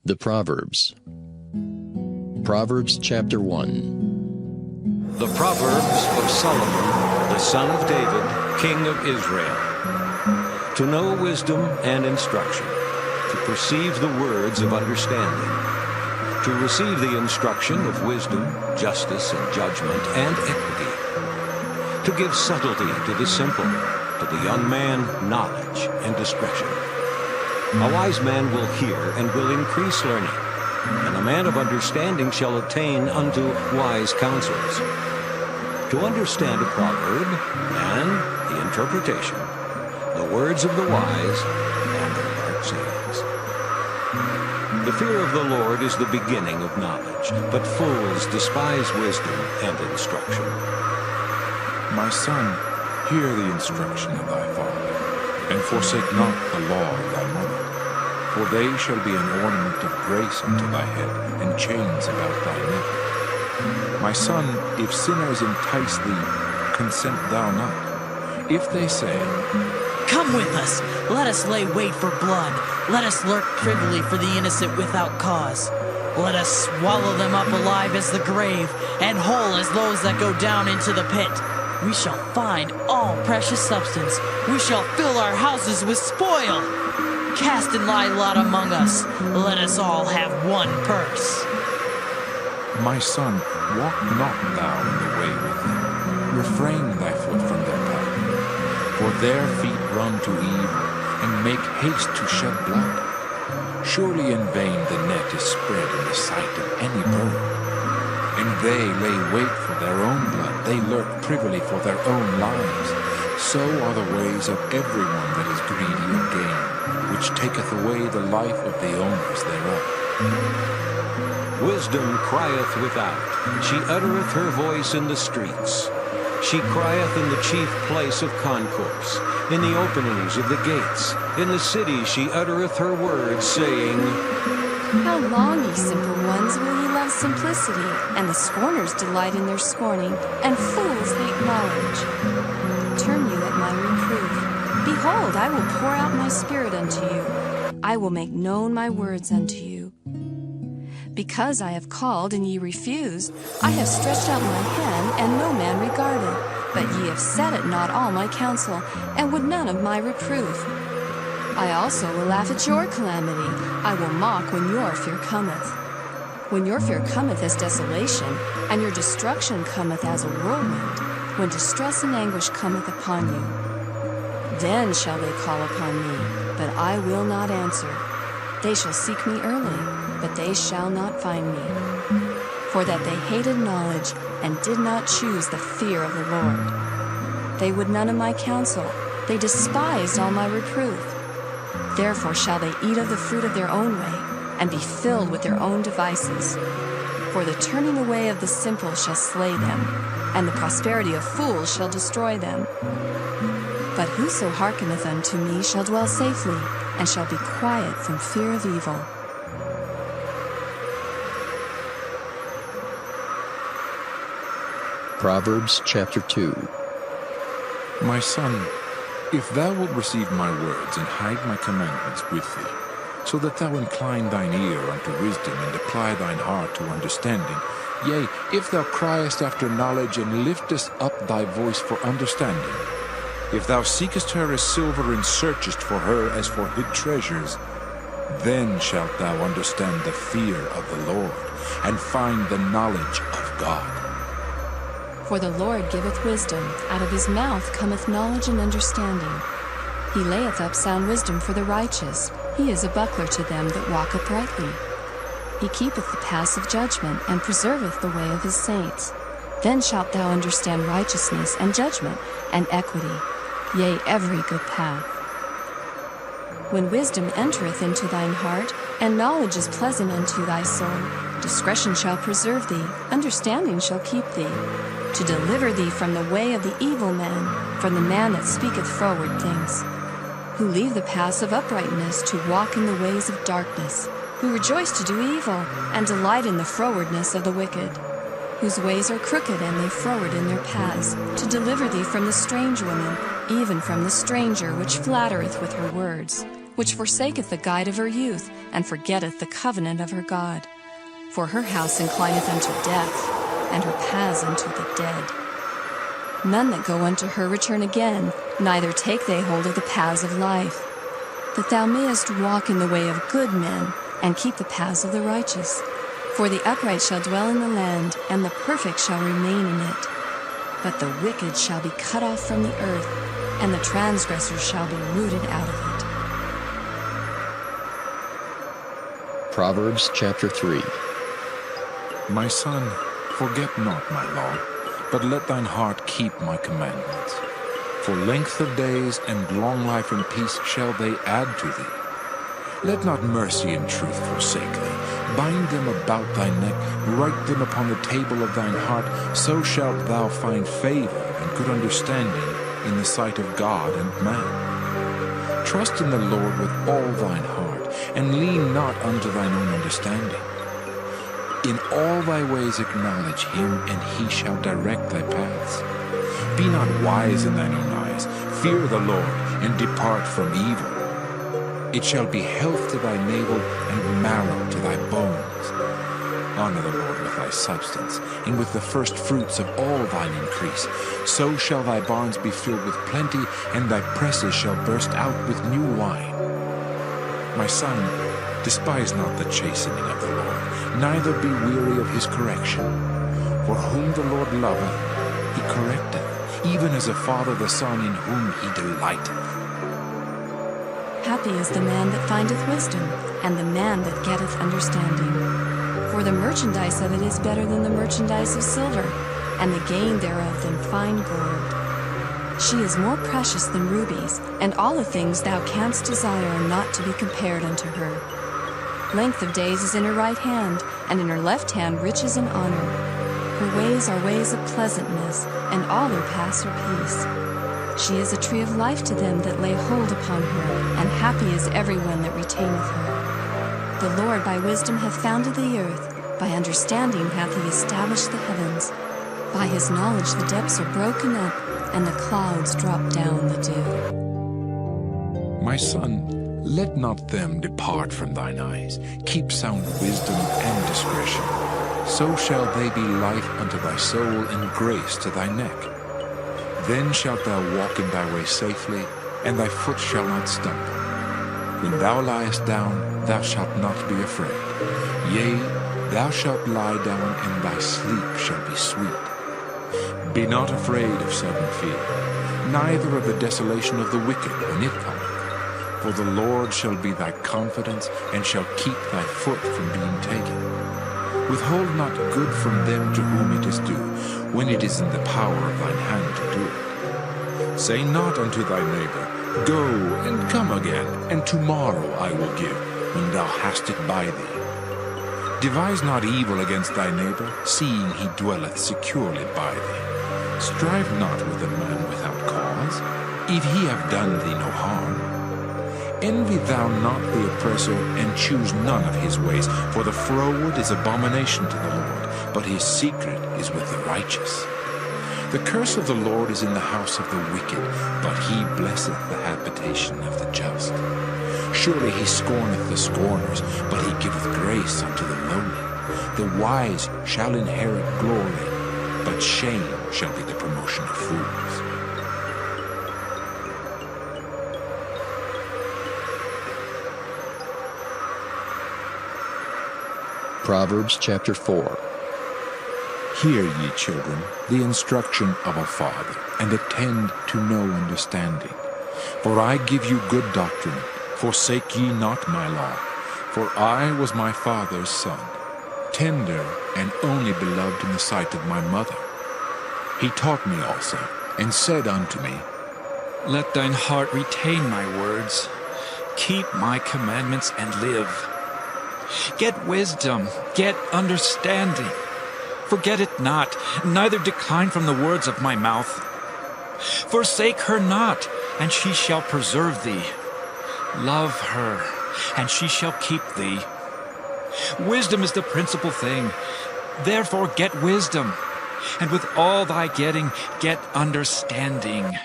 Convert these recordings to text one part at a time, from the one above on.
The Proverbs. Proverbs Chapter 1. The Proverbs of Solomon, the son of David, king of Israel. To know wisdom and instruction, to perceive the words of understanding, to receive the instruction of wisdom, justice, and judgment, and equity, to give subtlety to the simple, to the young man knowledge and discretion. A wise man will hear and will increase learning, and a man of understanding shall attain unto wise counsels. To understand a proverb and the interpretation, the words of the wise and their dark sayings. The fear of the Lord is the beginning of knowledge, but fools despise wisdom and instruction. My son, hear the instruction of thy father, and forsake not the law of thy mother. For they shall be an ornament of grace unto thy head, and chains about thy neck. My son, if sinners entice thee, consent thou not. If they say, Come with us, let us lay wait for blood. Let us lurk privily for the innocent without cause. Let us swallow them up alive as the grave, and whole as those that go down into the pit. We shall find all precious substance. We shall fill our houses with spoil. Cast in thy lot among us. Let us all have one purse. My son, walk not thou in the way with them. Refrain thy foot from their path. For their feet run to evil, and make haste to shed blood. Surely in vain the net is spread in the sight of any bird. And they lay wait for their own blood. They lurk privily for their own lives. So are the ways of everyone that is greedy of gain, which taketh away the life of the owners thereof. Wisdom crieth without, she uttereth her voice in the streets. She crieth in the chief place of concourse, in the openings of the gates. In the city she uttereth her words, saying, How long, ye simple ones, will ye love simplicity? And the scorners delight in their scorning, and fools hate knowledge. Turn you at my reproof. Behold, I will pour out my spirit unto you. I will make known my words unto you. Because I have called, and ye refused, I have stretched out my hand, and no man regarded. But ye have set at naught all my counsel, and would none of my reproof. I also will laugh at your calamity. I will mock when your fear cometh. When your fear cometh as desolation, and your destruction cometh as a whirlwind, when distress and anguish cometh upon you, then shall they call upon me, but I will not answer. They shall seek me early, but they shall not find me. For that they hated knowledge, and did not choose the fear of the Lord. They would none of my counsel, they despised all my reproof. Therefore shall they eat of the fruit of their own way, and be filled with their own devices. For the turning away of the simple shall slay them, and the prosperity of fools shall destroy them. But whoso hearkeneth unto me shall dwell safely, and shall be quiet from fear of evil. Proverbs Chapter 2. My son, if thou wilt receive my words, and hide my commandments with thee, so that thou incline thine ear unto wisdom, and apply thine heart to understanding, yea, if thou criest after knowledge, and liftest up thy voice for understanding, if thou seekest her as silver, and searchest for her as for hid treasures, then shalt thou understand the fear of the Lord, and find the knowledge of God. For the Lord giveth wisdom, out of his mouth cometh knowledge and understanding. He layeth up sound wisdom for the righteous. He is a buckler to them that walk uprightly. He keepeth the paths of judgment, and preserveth the way of his saints. Then shalt thou understand righteousness, and judgment, and equity, yea, every good path. When wisdom entereth into thine heart, and knowledge is pleasant unto thy soul, discretion shall preserve thee, understanding shall keep thee, to deliver thee from the way of the evil man, from the man that speaketh froward things, who leave the paths of uprightness to walk in the ways of darkness, who rejoice to do evil, and delight in the frowardness of the wicked, whose ways are crooked, and they froward in their paths, to deliver thee from the strange woman, even from the stranger which flattereth with her words, which forsaketh the guide of her youth, and forgetteth the covenant of her God. For her house inclineth unto death, and her paths unto the dead. None that go unto her return again, neither take they hold of the paths of life. That thou mayest walk in the way of good men, and keep the paths of the righteous. For the upright shall dwell in the land, and the perfect shall remain in it. But the wicked shall be cut off from the earth, and the transgressors shall be rooted out of it. Proverbs chapter 3. My son, forget not my law, but let thine heart keep my commandments. For length of days and long life and peace shall they add to thee. Let not mercy and truth forsake thee. Bind them about thy neck, write them upon the table of thine heart, so shalt thou find favor and good understanding in the sight of God and man. Trust in the Lord with all thine heart, and lean not unto thine own understanding. In all thy ways acknowledge him, and he shall direct thy paths. Be not wise in thine own eyes. Fear the Lord, and depart from evil. It shall be health to thy navel, and marrow to thy bones. Honor the Lord with thy substance, and with the first fruits of all thine increase. So shall thy barns be filled with plenty, and thy presses shall burst out with new wine. My son, despise not the chastening of the Lord, neither be weary of his correction. For whom the Lord loveth, he correcteth, even as a father the son in whom he delighteth. Happy is the man that findeth wisdom, and the man that getteth understanding. For the merchandise of it is better than the merchandise of silver, and the gain thereof than fine gold. She is more precious than rubies, and all the things thou canst desire are not to be compared unto her. Length of days is in her right hand, and in her left hand riches and honor. Her ways are ways of pleasantness, and all her paths are peace. She is a tree of life to them that lay hold upon her, and happy is every one that retaineth her. The Lord by wisdom hath founded the earth, by understanding hath he established the heavens. By his knowledge the depths are broken up, and the clouds drop down the dew. My son, let not them depart from thine eyes. Keep sound wisdom and discretion. So shall they be life unto thy soul, and grace to thy neck. Then shalt thou walk in thy way safely, and thy foot shall not stumble. When thou liest down, thou shalt not be afraid. Yea, thou shalt lie down, and thy sleep shall be sweet. Be not afraid of sudden fear, neither of the desolation of the wicked when it cometh. For the Lord shall be thy confidence, and shall keep thy foot from being taken. Withhold not good from them to whom it is due, when it is in the power of thine hand to do it. Say not unto thy neighbor, Go and come again, and tomorrow I will give, when thou hast it by thee. Devise not evil against thy neighbor, seeing he dwelleth securely by thee. Strive not with a man without cause, if he have done thee no harm. Envy thou not the oppressor, and choose none of his ways, for the froward is abomination to the Lord, but his secret is with the righteous. The curse of the Lord is in the house of the wicked, but he blesseth the habitation of the just. Surely he scorneth the scorners, but he giveth grace unto the lowly. The wise shall inherit glory, but shame shall be the promotion of fools. Proverbs chapter 4. Hear, ye children, the instruction of a father, and attend to no understanding. For I give you good doctrine. Forsake ye not my law. For I was my father's son, tender and only beloved in the sight of my mother. He taught me also, and said unto me, Let thine heart retain my words. Keep my commandments and live. Get wisdom, get understanding. Forget it not, neither decline from the words of my mouth. Forsake her not, and she shall preserve thee. Love her, and she shall keep thee. Wisdom is the principal thing. Therefore get wisdom, and with all thy getting, get understanding.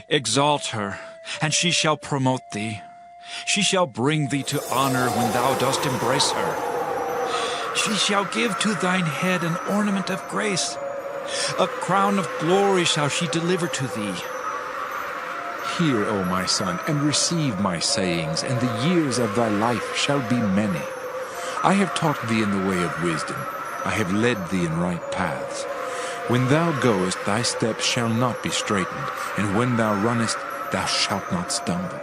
Exalt her, and she shall promote thee. She shall bring thee to honor when thou dost embrace her. She shall give to thine head an ornament of grace. A crown of glory shall she deliver to thee. Hear, O my son, and receive my sayings, and the years of thy life shall be many. I have taught thee in the way of wisdom. I have led thee in right paths. When thou goest, thy steps shall not be straitened, and when thou runnest, thou shalt not stumble.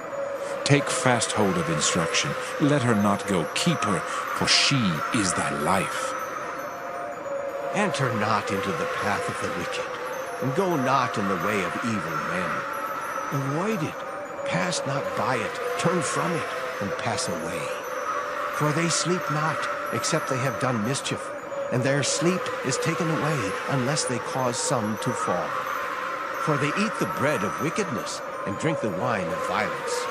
Take fast hold of instruction. Let her not go. Keep her, for she is thy life. Enter not into the path of the wicked, and go not in the way of evil men. Avoid it, pass not by it, turn from it, and pass away. For they sleep not, except they have done mischief, and their sleep is taken away, unless they cause some to fall. For they eat the bread of wickedness, and drink the wine of violence.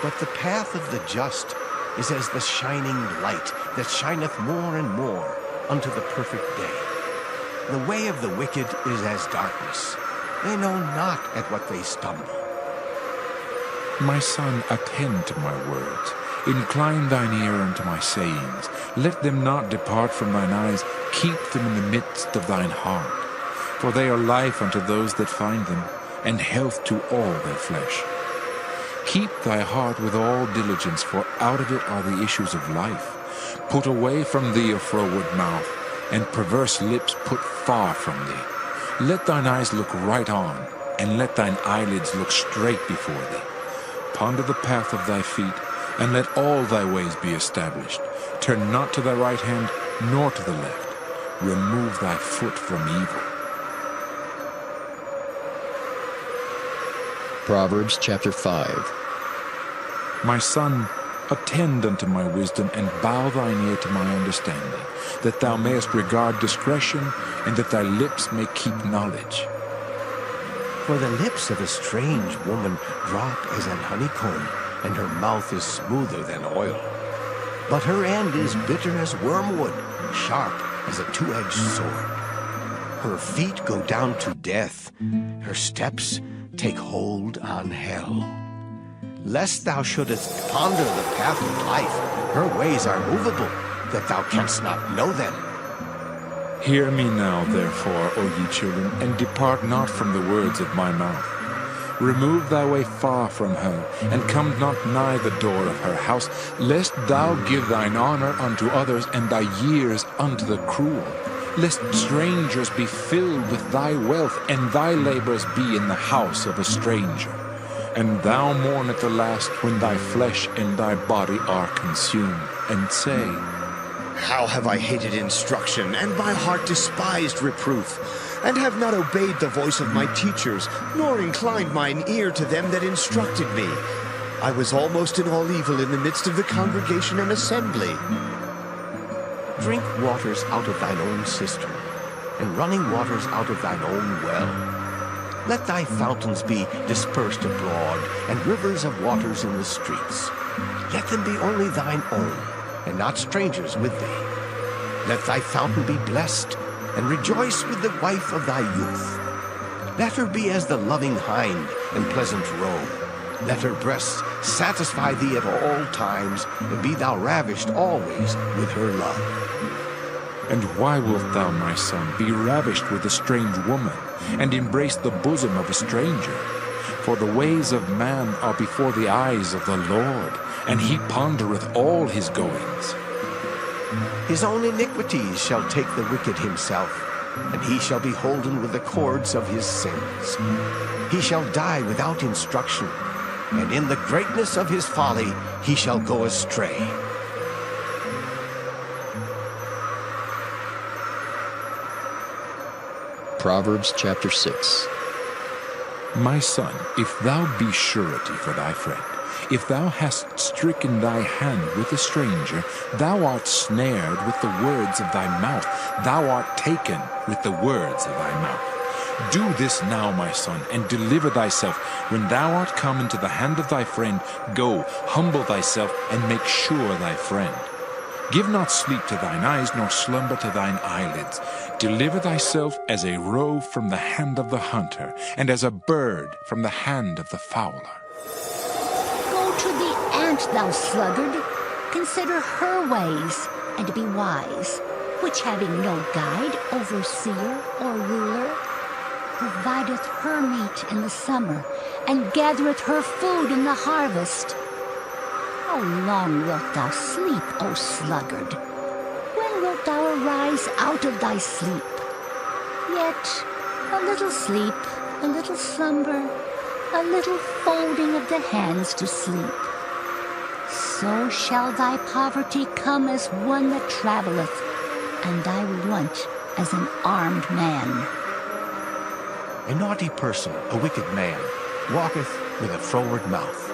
But the path of the just is as the shining light that shineth more and more unto the perfect day. The way of the wicked is as darkness. They know not at what they stumble. My son, attend to my words. Incline thine ear unto my sayings. Let them not depart from thine eyes. Keep them in the midst of thine heart. For they are life unto those that find them, and health to all their flesh. Keep thy heart with all diligence, for out of it are the issues of life. Put away from thee a froward mouth, and perverse lips put far from thee. Let thine eyes look right on, and let thine eyelids look straight before thee. Ponder the path of thy feet, and let all thy ways be established. Turn not to thy right hand, nor to the left. Remove thy foot from evil. Proverbs chapter 5. My son, attend unto my wisdom, and bow thine ear to my understanding, that thou mayest regard discretion, and that thy lips may keep knowledge. For the lips of a strange woman drop as an honeycomb, and her mouth is smoother than oil. But her end is bitter as wormwood, sharp as a two-edged sword. Her feet go down to death, her steps take hold on hell. Lest thou shouldest ponder the path of life, her ways are movable, that thou canst not know them. Hear me now, therefore, O ye children, and depart not from the words of my mouth. Remove thy way far from her, and come not nigh the door of her house, lest thou give thine honor unto others, and thy years unto the cruel. Lest strangers be filled with thy wealth, and thy labors be in the house of a stranger. And thou mourn at the last, when thy flesh and thy body are consumed, and say, How have I hated instruction, and my heart despised reproof, and have not obeyed the voice of my teachers, nor inclined mine ear to them that instructed me. I was almost in all evil in the midst of the congregation and assembly. Drink waters out of thine own cistern, and running waters out of thine own well. Let thy fountains be dispersed abroad, and rivers of waters in the streets. Let them be only thine own, and not strangers with thee. Let thy fountain be blessed, and rejoice with the wife of thy youth. Let her be as the loving hind and pleasant roe. Let her breasts satisfy thee at all times, and be thou ravished always with her love. And why wilt thou, my son, be ravished with a strange woman, and embrace the bosom of a stranger? For the ways of man are before the eyes of the Lord, and he pondereth all his goings. His own iniquities shall take the wicked himself, and he shall be holden with the cords of his sins. He shall die without instruction, and in the greatness of his folly he shall go astray. Proverbs chapter 6. My son, if thou be surety for thy friend, if thou hast stricken thy hand with a stranger, thou art snared with the words of thy mouth, thou art taken with the words of thy mouth. Do this now, my son, and deliver thyself. When thou art come into the hand of thy friend, go, humble thyself, and make sure thy friend. Give not sleep to thine eyes, nor slumber to thine eyelids. Deliver thyself as a roe from the hand of the hunter, and as a bird from the hand of the fowler. Go to the And thou sluggard, consider her ways, and be wise, which having no guide, overseer, or ruler, provideth her meat in the summer, and gathereth her food in the harvest. How long wilt thou sleep, O sluggard? When wilt thou arise out of thy sleep? Yet a little sleep, a little slumber, a little folding of the hands to sleep. So shall thy poverty come as one that travelleth, and thy want as an armed man. A naughty person, a wicked man, walketh with a froward mouth.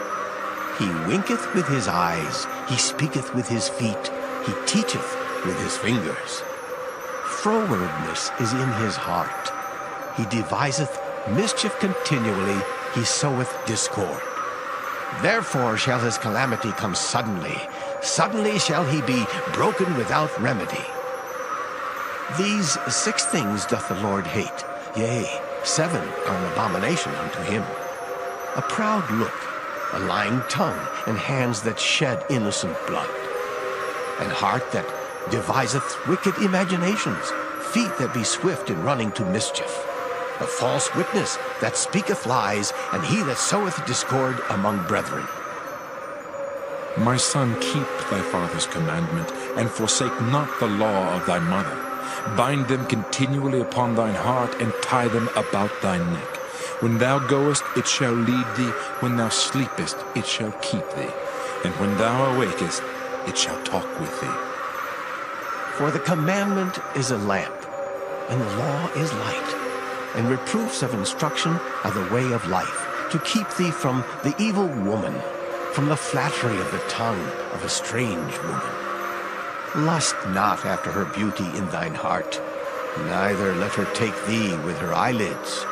He winketh with his eyes, he speaketh with his feet, he teacheth with his fingers. Frowardness is in his heart. He deviseth mischief continually, he soweth discord. Therefore shall his calamity come suddenly. Suddenly shall he be broken without remedy. These 6 things doth the Lord hate, yea, 7 are an abomination unto him: a proud look, a lying tongue, and hands that shed innocent blood, an heart that deviseth wicked imaginations, feet that be swift in running to mischief, a false witness that speaketh lies, and he that soweth discord among brethren. My son, keep thy father's commandment, and forsake not the law of thy mother. Bind them continually upon thine heart, and tie them about thy neck. When thou goest, it shall lead thee. When thou sleepest, it shall keep thee. And when thou awakest, it shall talk with thee. For the commandment is a lamp, and the law is light, and reproofs of instruction are the way of life, to keep thee from the evil woman, from the flattery of the tongue of a strange woman. Lust not after her beauty in thine heart, neither let her take thee with her eyelids.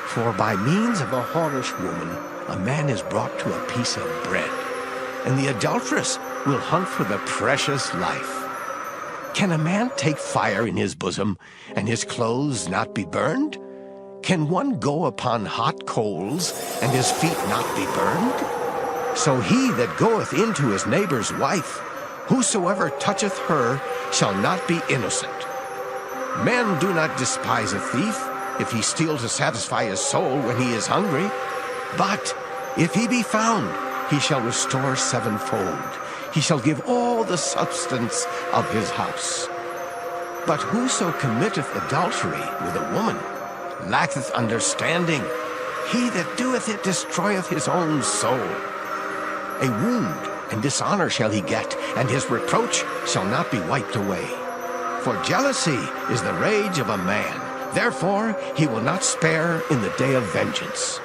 For by means of a whorish woman a man is brought to a piece of bread, and the adulteress will hunt for the precious life. Can a man take fire in his bosom, and his clothes not be burned? Can one go upon hot coals, and his feet not be burned? So he that goeth into his neighbor's wife, whosoever toucheth her shall not be innocent. Men do not despise a thief, if he steal to satisfy his soul when he is hungry. But if he be found, he shall restore sevenfold. He shall give all the substance of his house. But whoso committeth adultery with a woman lacketh understanding. He that doeth it destroyeth his own soul. A wound and dishonor shall he get, and his reproach shall not be wiped away. For jealousy is the rage of a man. Therefore he will not spare in the day of vengeance.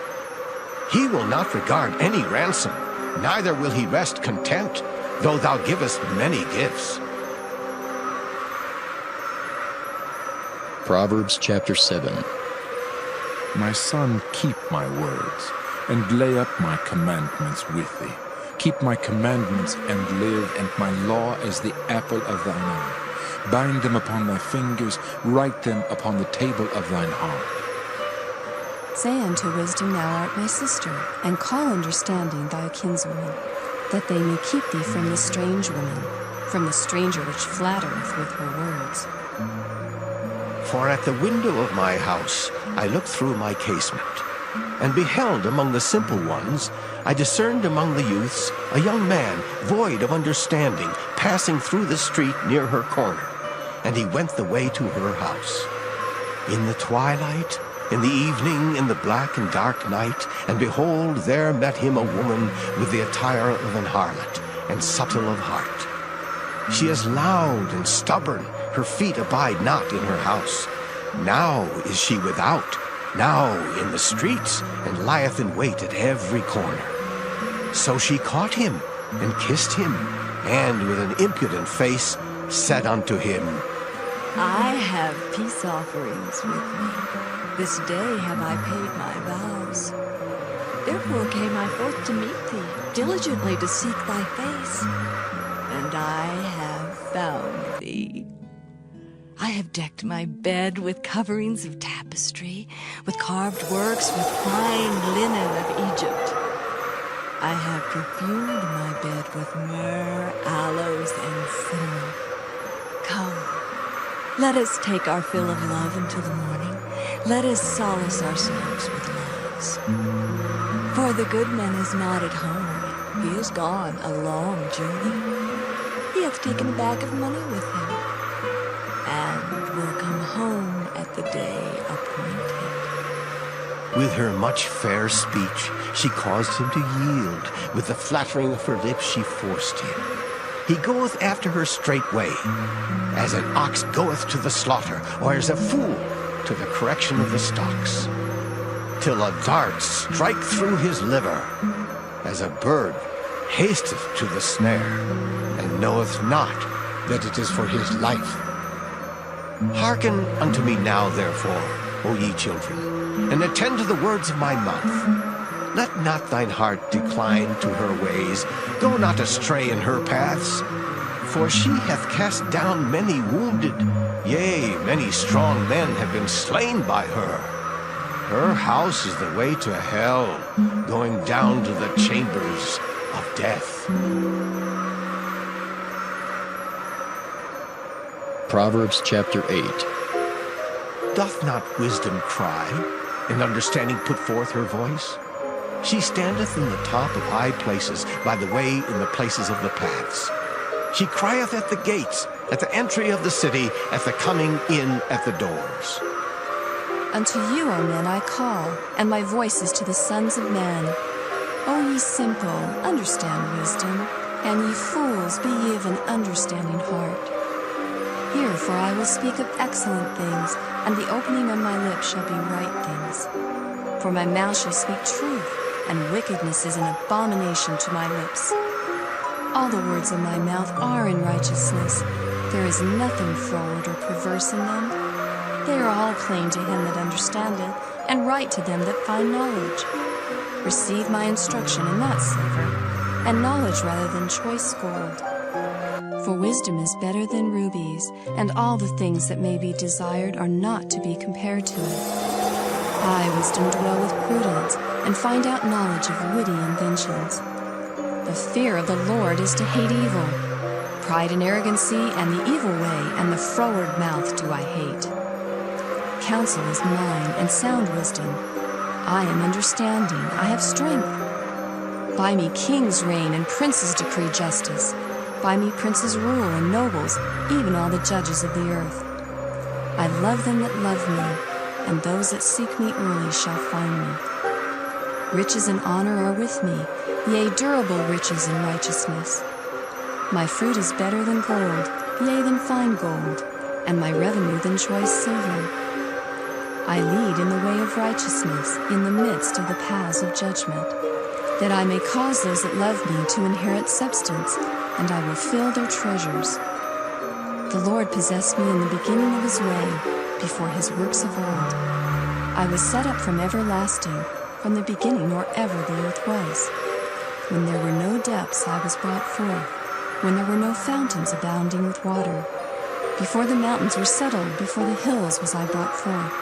He will not regard any ransom, neither will he rest content, though thou givest many gifts. Proverbs chapter 7. My son, keep my words, and lay up my commandments with thee. Keep my commandments and live, and my law as the apple of thine eye. Bind them upon thy fingers, write them upon the table of thine heart. Say unto wisdom, Thou art my sister, and call understanding thy kinswoman, that they may keep thee from the strange woman, from the stranger which flattereth with her words. For at the window of my house I looked through my casement, and beheld among the simple ones, I discerned among the youths a young man void of understanding, passing through the street near her corner, and he went the way to her house. In the twilight, in the evening, in the black and dark night, and behold, there met him a woman with the attire of an harlot, and subtle of heart. She is loud and stubborn, her feet abide not in her house. Now is she without, now in the streets, and lieth in wait at every corner. So she caught him, and kissed him, and with an impudent face said unto him, I have peace offerings with me. This day have I paid my vows. Therefore came I forth to meet thee, diligently to seek thy face. And I have found thee. I have decked my bed with coverings of tapestry, with carved works, with fine linen of Egypt. I have perfumed my bed with myrrh, aloes, and cinnamon. Come, let us take our fill of love until the morning. Let us solace ourselves with lies. For the good man is not at home. He is gone a long journey. He hath taken a bag of money with him, and will come home at the day appointed. With her much fair speech, she caused him to yield. With the flattering of her lips, she forced him. He goeth after her straightway, as an ox goeth to the slaughter, or as a fool to the correction of the stocks, till a dart strike through his liver, as a bird hasteth to the snare, and knoweth not that it is for his life. Hearken unto me now, therefore, O ye children, and attend to the words of my mouth. Let not thine heart decline to her ways. Go not astray in her paths. For she hath cast down many wounded. Yea, many strong men have been slain by her. Her house is the way to hell, going down to the chambers of death. Proverbs chapter 8. Doth not wisdom cry, and understanding put forth her voice? She standeth in the top of high places, by the way in the places of the paths. She crieth at the gates, at the entry of the city, at the coming in at the doors. Unto you, O men, I call, and my voice is to the sons of men. O ye simple, understand wisdom, and ye fools, be ye of an understanding heart. Hear, for I will speak of excellent things, and the opening of my lips shall be right things. For my mouth shall speak truth, and wickedness is an abomination to my lips. All the words of my mouth are in righteousness. There is nothing froward or perverse in them. They are all plain to him that understandeth, and right to them that find knowledge. Receive my instruction, and not silver, and knowledge rather than choice gold. For wisdom is better than rubies, and all the things that may be desired are not to be compared to it. I, wisdom, dwell with prudence, and find out knowledge of witty inventions. The fear of the Lord is to hate evil. Pride and arrogancy, and the evil way, and the froward mouth do I hate. Counsel is mine, and sound wisdom. I am understanding, I have strength. By me kings reign, and princes decree justice. By me princes rule, and nobles, even all the judges of the earth. I love them that love me, and those that seek me early shall find me. Riches and honor are with me, yea, durable riches and righteousness. My fruit is better than gold, yea, than fine gold, and my revenue than choice silver. I lead in the way of righteousness, in the midst of the paths of judgment, that I may cause those that love me to inherit substance, and I will fill their treasures. The Lord possessed me in the beginning of his way, before his works of old. I was set up from everlasting, from the beginning or ever the earth was. When there were no depths, I was brought forth, when there were no fountains abounding with water. Before the mountains were settled, before the hills was I brought forth.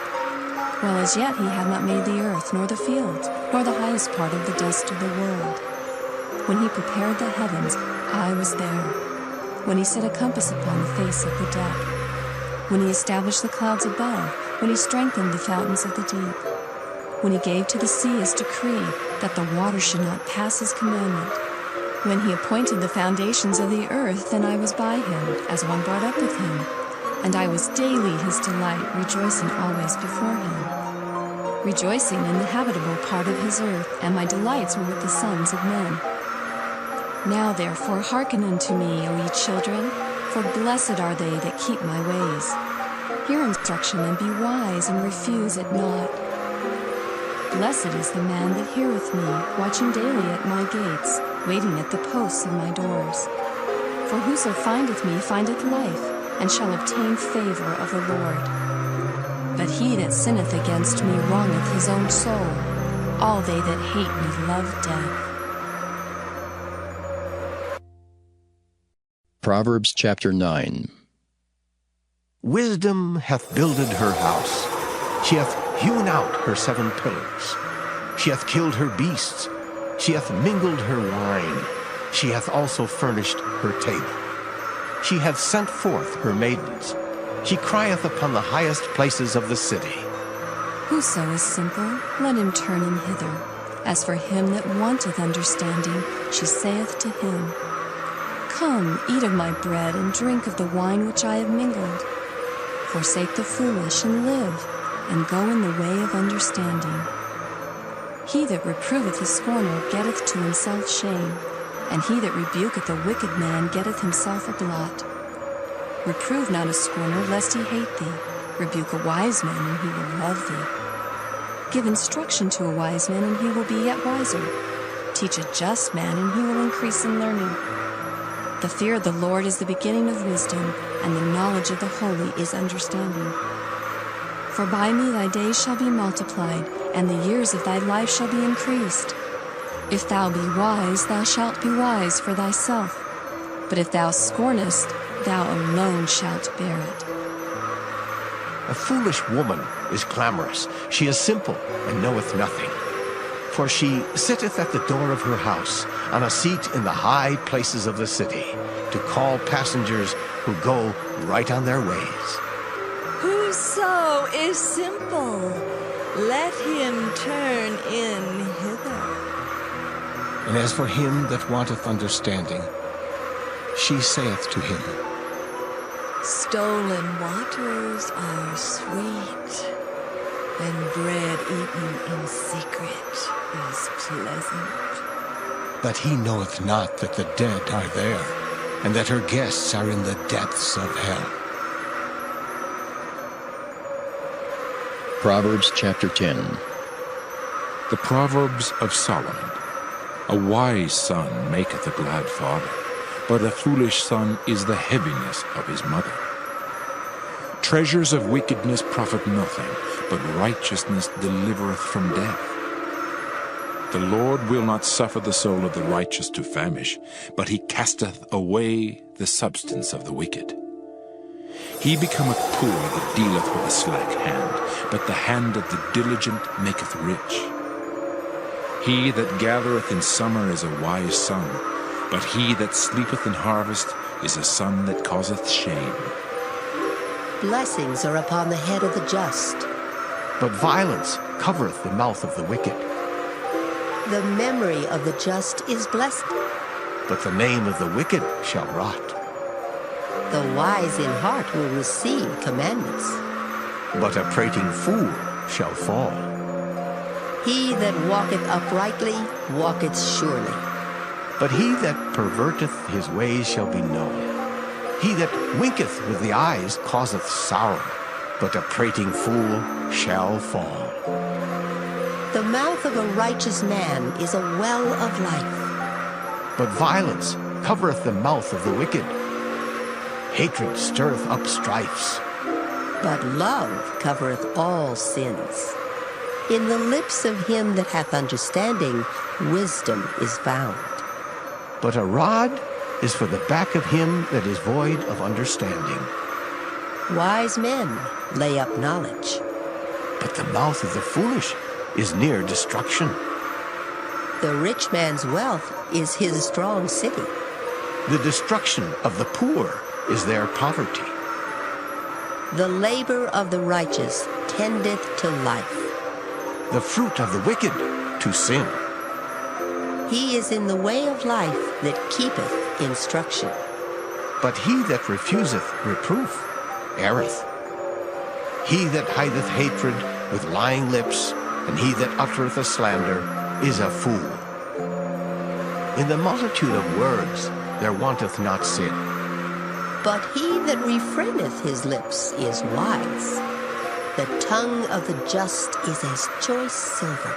While as yet he had not made the earth, nor the fields, nor the highest part of the dust of the world. When he prepared the heavens, I was there. When he set a compass upon the face of the deep. When he established the clouds above, when he strengthened the fountains of the deep. When he gave to the sea his decree, that the water should not pass his commandment. When he appointed the foundations of the earth, then I was by him, as one brought up with him. And I was daily his delight, rejoicing always before him. Rejoicing in the habitable part of his earth, and my delights were with the sons of men. Now therefore hearken unto me, O ye children, for blessed are they that keep my ways. Hear instruction, and be wise, and refuse it not. Blessed is the man that heareth me, watching daily at my gates, waiting at the posts of my doors. For whoso findeth me findeth life, and shall obtain favor of the Lord. But he that sinneth against me wrongeth his own soul. All they that hate me love death. Proverbs chapter 9. Wisdom hath builded her house. She hath hewn out her 7 pillars. She hath killed her beasts. She hath mingled her wine. She hath also furnished her table. She hath sent forth her maidens. She crieth upon the highest places of the city. Whoso is simple, let him turn in hither. As for him that wanteth understanding, she saith to him, Come, eat of my bread, and drink of the wine which I have mingled. Forsake the foolish, and live, and go in the way of understanding. He that reproveth a scorner getteth to himself shame, and he that rebuketh a wicked man getteth himself a blot. Reprove not a scorner, lest he hate thee. Rebuke a wise man, and he will love thee. Give instruction to a wise man, and he will be yet wiser. Teach a just man, and he will increase in learning. The fear of the Lord is the beginning of wisdom, and the knowledge of the holy is understanding. For by me thy days shall be multiplied, and the years of thy life shall be increased. If thou be wise, thou shalt be wise for thyself. But if thou scornest, thou alone shalt bear it. A foolish woman is clamorous. She is simple, and knoweth nothing. For she sitteth at the door of her house, on a seat in the high places of the city, to call passengers who go right on their ways. Whoso is simple, let him turn in hither. And as for him that wanteth understanding, she saith to him, Stolen waters are sweet, and bread eaten in secret is pleasant. But he knoweth not that the dead are there, and that her guests are in the depths of hell. Proverbs chapter 10. The Proverbs of Solomon. A wise son maketh a glad father, but a foolish son is the heaviness of his mother. Treasures of wickedness profit nothing, but righteousness delivereth from death. The Lord will not suffer the soul of the righteous to famish, but he casteth away the substance of the wicked. He becometh poor that dealeth with a slack hand, but the hand of the diligent maketh rich. He that gathereth in summer is a wise son, but he that sleepeth in harvest is a son that causeth shame. Blessings are upon the head of the just. But violence covereth the mouth of the wicked. The memory of the just is blessed. But the name of the wicked shall rot. The wise in heart will receive commandments. But a prating fool shall fall. He that walketh uprightly walketh surely. But he that perverteth his ways shall be known. He that winketh with the eyes causeth sorrow, but a prating fool shall fall. The mouth of a righteous man is a well of life. But violence covereth the mouth of the wicked. Hatred stirreth up strifes. But love covereth all sins. In the lips of him that hath understanding, wisdom is found. But a rod is for the back of him that is void of understanding. Wise men lay up knowledge. But the mouth of the foolish is near destruction. The rich man's wealth is his strong city. The destruction of the poor is their poverty. The labor of the righteous tendeth to life. The fruit of the wicked to sin. He is in the way of life that keepeth instruction. But he that refuseth reproof erreth. He that hideth hatred with lying lips, and he that uttereth a slander, is a fool. In the multitude of words there wanteth not sin. But he that refraineth his lips is wise. The tongue of the just is as choice silver.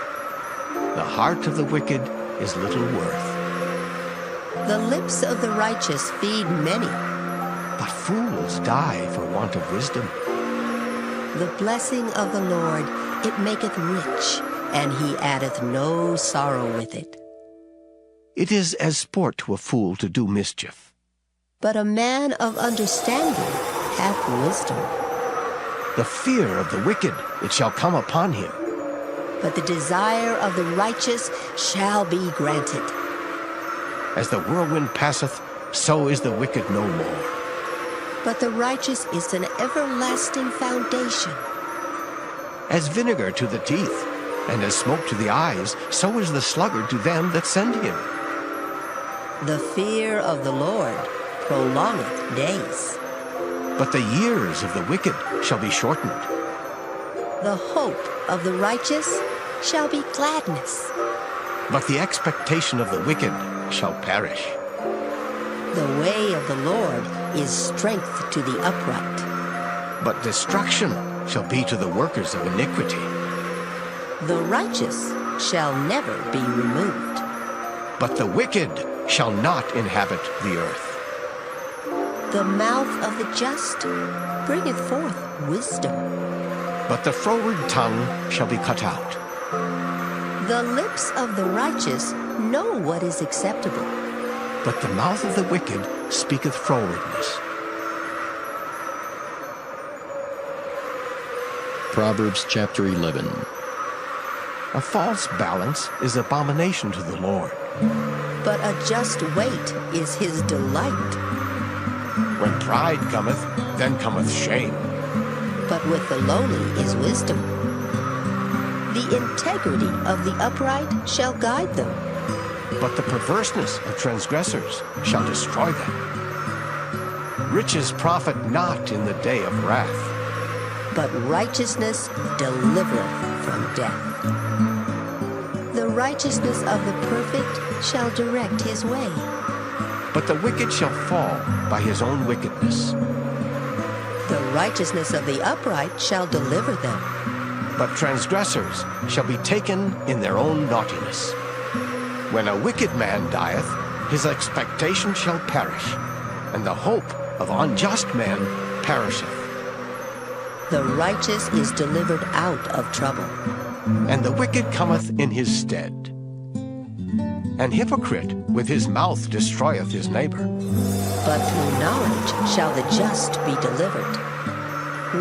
The heart of the wicked is little worth. The lips of the righteous feed many. But fools die for want of wisdom. The blessing of the Lord, it maketh rich, and he addeth no sorrow with it. It is as sport to a fool to do mischief. But a man of understanding hath wisdom. The fear of the wicked, it shall come upon him. but the desire of the righteous shall be granted. As the whirlwind passeth, so is the wicked no more. But the righteous is an everlasting foundation. As vinegar to the teeth, and as smoke to the eyes, so is the sluggard to them that send him. The fear of the Lord prolongeth days. But the years of the wicked shall be shortened. The hope of the righteous shall be gladness. But the expectation of the wicked shall perish. The way of the Lord is strength to the upright. But destruction shall be to the workers of iniquity. The righteous shall never be removed. But the wicked shall not inhabit the earth. The mouth of the just bringeth forth wisdom. But the froward tongue shall be cut out. The lips of the righteous know what is acceptable. But the mouth of the wicked speaketh frowardness. Proverbs chapter 11. A false balance is abomination to the Lord. But a just weight is his delight. When pride cometh, then cometh shame. But with the lowly is wisdom. The integrity of the upright shall guide them. But the perverseness of transgressors shall destroy them. Riches profit not in the day of wrath. But righteousness delivereth from death. The righteousness of the perfect shall direct his way. But the wicked shall fall by his own wickedness. The righteousness of the upright shall deliver them. But transgressors shall be taken in their own naughtiness. When a wicked man dieth, his expectation shall perish, and the hope of unjust men perisheth. The righteous is delivered out of trouble. And the wicked cometh in his stead. An hypocrite with his mouth destroyeth his neighbor. But through knowledge shall the just be delivered.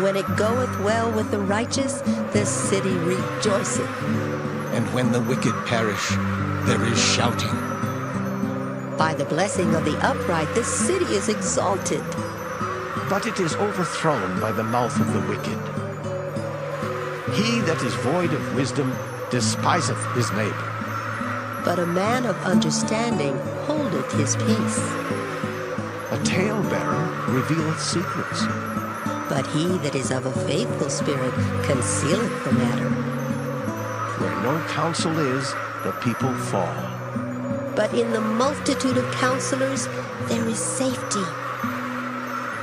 When it goeth well with the righteous, the city rejoiceth. And when the wicked perish, there is shouting. By the blessing of the upright, the city is exalted. But it is overthrown by the mouth of the wicked. He that is void of wisdom despiseth his neighbor. But a man of understanding holdeth his peace. A talebearer revealeth secrets. But he that is of a faithful spirit concealeth the matter. Where no counsel is, the people fall. But in the multitude of counselors there is safety.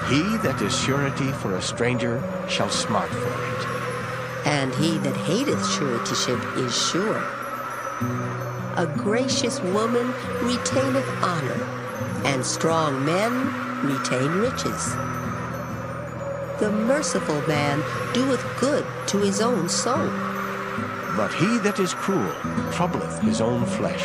He that is surety for a stranger shall smart for it. And he that hateth suretyship is sure. A gracious woman retaineth honor, and strong men retain riches. The merciful man doeth good to his own soul. But he that is cruel troubleth his own flesh.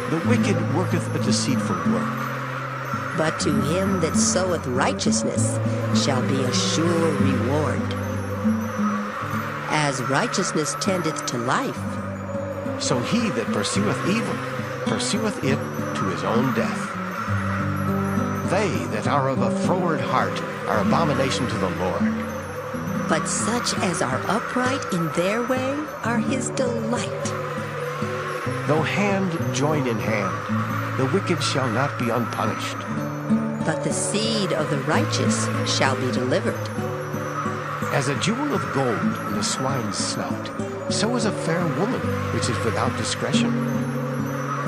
The wicked worketh a deceitful work. But to him that soweth righteousness shall be a sure reward. As righteousness tendeth to life, so he that pursueth evil pursueth it to his own death. They that are of a froward heart are abomination to the Lord. But such as are upright in their way are his delight. Though hand join in hand, the wicked shall not be unpunished. But the seed of the righteous shall be delivered. As a jewel of gold in a swine's snout, so is a fair woman which is without discretion.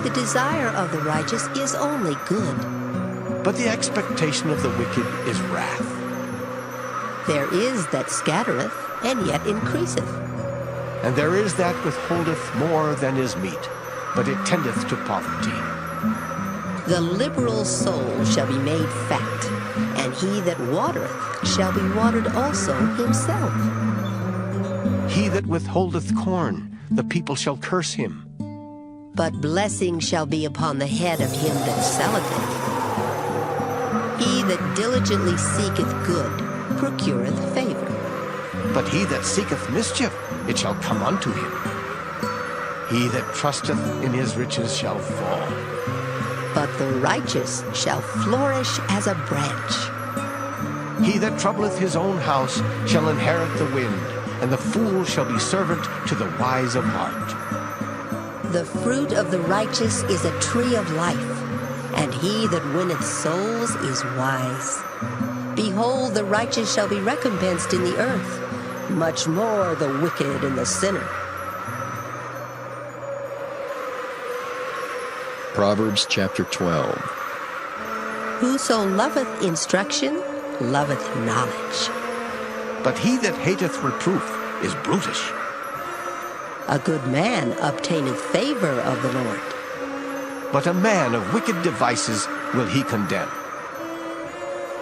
The desire of the righteous is only good. But the expectation of the wicked is wrath. There is that scattereth, and yet increaseth. And there is that withholdeth more than is meet, but it tendeth to poverty. The liberal soul shall be made fat, and he that watereth shall be watered also himself. He that withholdeth corn, the people shall curse him. But blessing shall be upon the head of him that selleth it. He that diligently seeketh good procureth favor, But he that seeketh mischief, it shall come unto him. He that trusteth in his riches shall fall. But the righteous shall flourish as a branch. He that troubleth his own house shall inherit the wind, and the fool shall be servant to the wise of heart. The fruit of the righteous is a tree of life, and he that winneth souls is wise. Behold, the righteous shall be recompensed in the earth, much more the wicked and the sinner. Proverbs chapter 12. Whoso loveth instruction loveth knowledge. But he that hateth reproof is brutish. A good man obtaineth favor of the Lord. But a man of wicked devices will he condemn.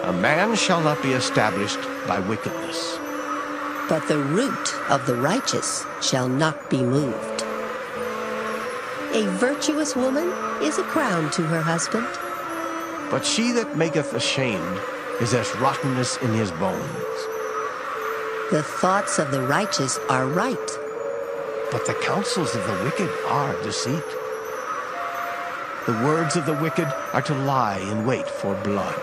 A man shall not be established by wickedness. But the root of the righteous shall not be moved. A virtuous woman is a crown to her husband. But she that maketh ashamed is as rottenness in his bones. The thoughts of the righteous are right, but the counsels of the wicked are deceit. The words of the wicked are to lie in wait for blood.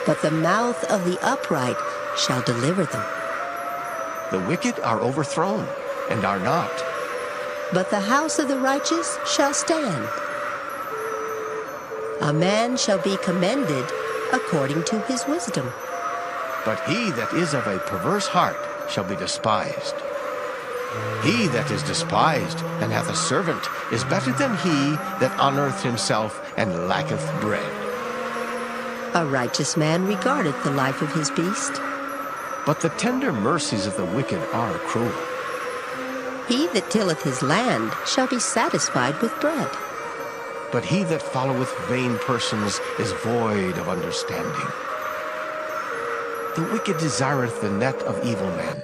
but the mouth of the upright shall deliver them. The wicked are overthrown and are not, But the house of the righteous shall stand. A man shall be commended according to his wisdom. but he that is of a perverse heart shall be despised. He that is despised and hath a servant is better than he that honoureth himself and lacketh bread. A righteous man regardeth the life of his beast. But the tender mercies of the wicked are cruel. He that tilleth his land shall be satisfied with bread. But he that followeth vain persons is void of understanding. The wicked desireth the net of evil men.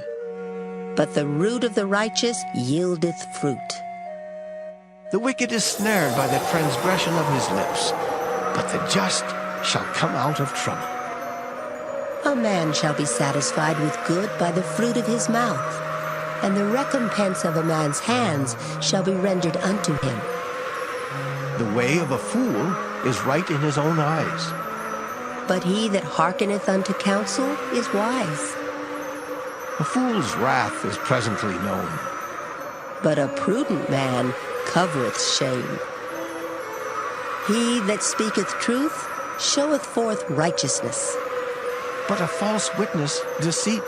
But the root of the righteous yieldeth fruit. The wicked is snared by the transgression of his lips, but the just shall come out of trouble. A man shall be satisfied with good by the fruit of his mouth, and the recompense of a man's hands shall be rendered unto him. The way of a fool is right in his own eyes. But he that hearkeneth unto counsel is wise. A fool's wrath is presently known. But a prudent man covereth shame. He that speaketh truth showeth forth righteousness. But a false witness deceit.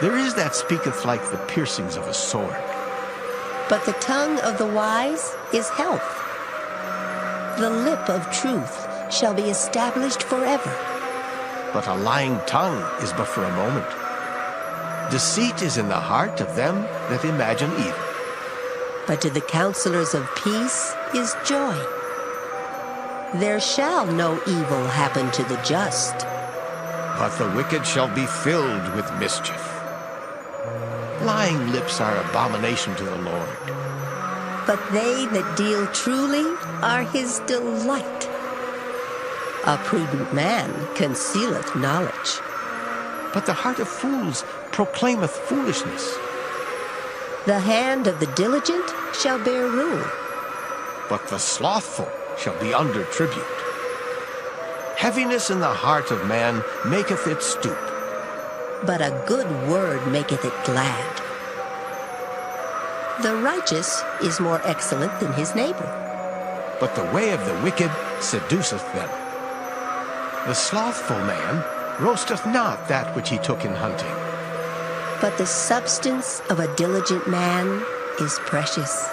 There is that speaketh like the piercings of a sword. But the tongue of the wise is health. The lip of truth shall be established forever. But a lying tongue is but for a moment. Deceit is in the heart of them that imagine evil. But to the counselors of peace is joy. There shall no evil happen to the just. But the wicked shall be filled with mischief. Lying lips are abomination to the Lord. But they that deal truly are his delight. A prudent man concealeth knowledge. But the heart of fools proclaimeth foolishness. The hand of the diligent shall bear rule. But the slothful shall be under tribute. Heaviness in the heart of man maketh it stoop. But a good word maketh it glad. The righteous is more excellent than his neighbor. But the way of the wicked seduceth them. The slothful man roasteth not that which he took in hunting. But the substance of a diligent man is precious.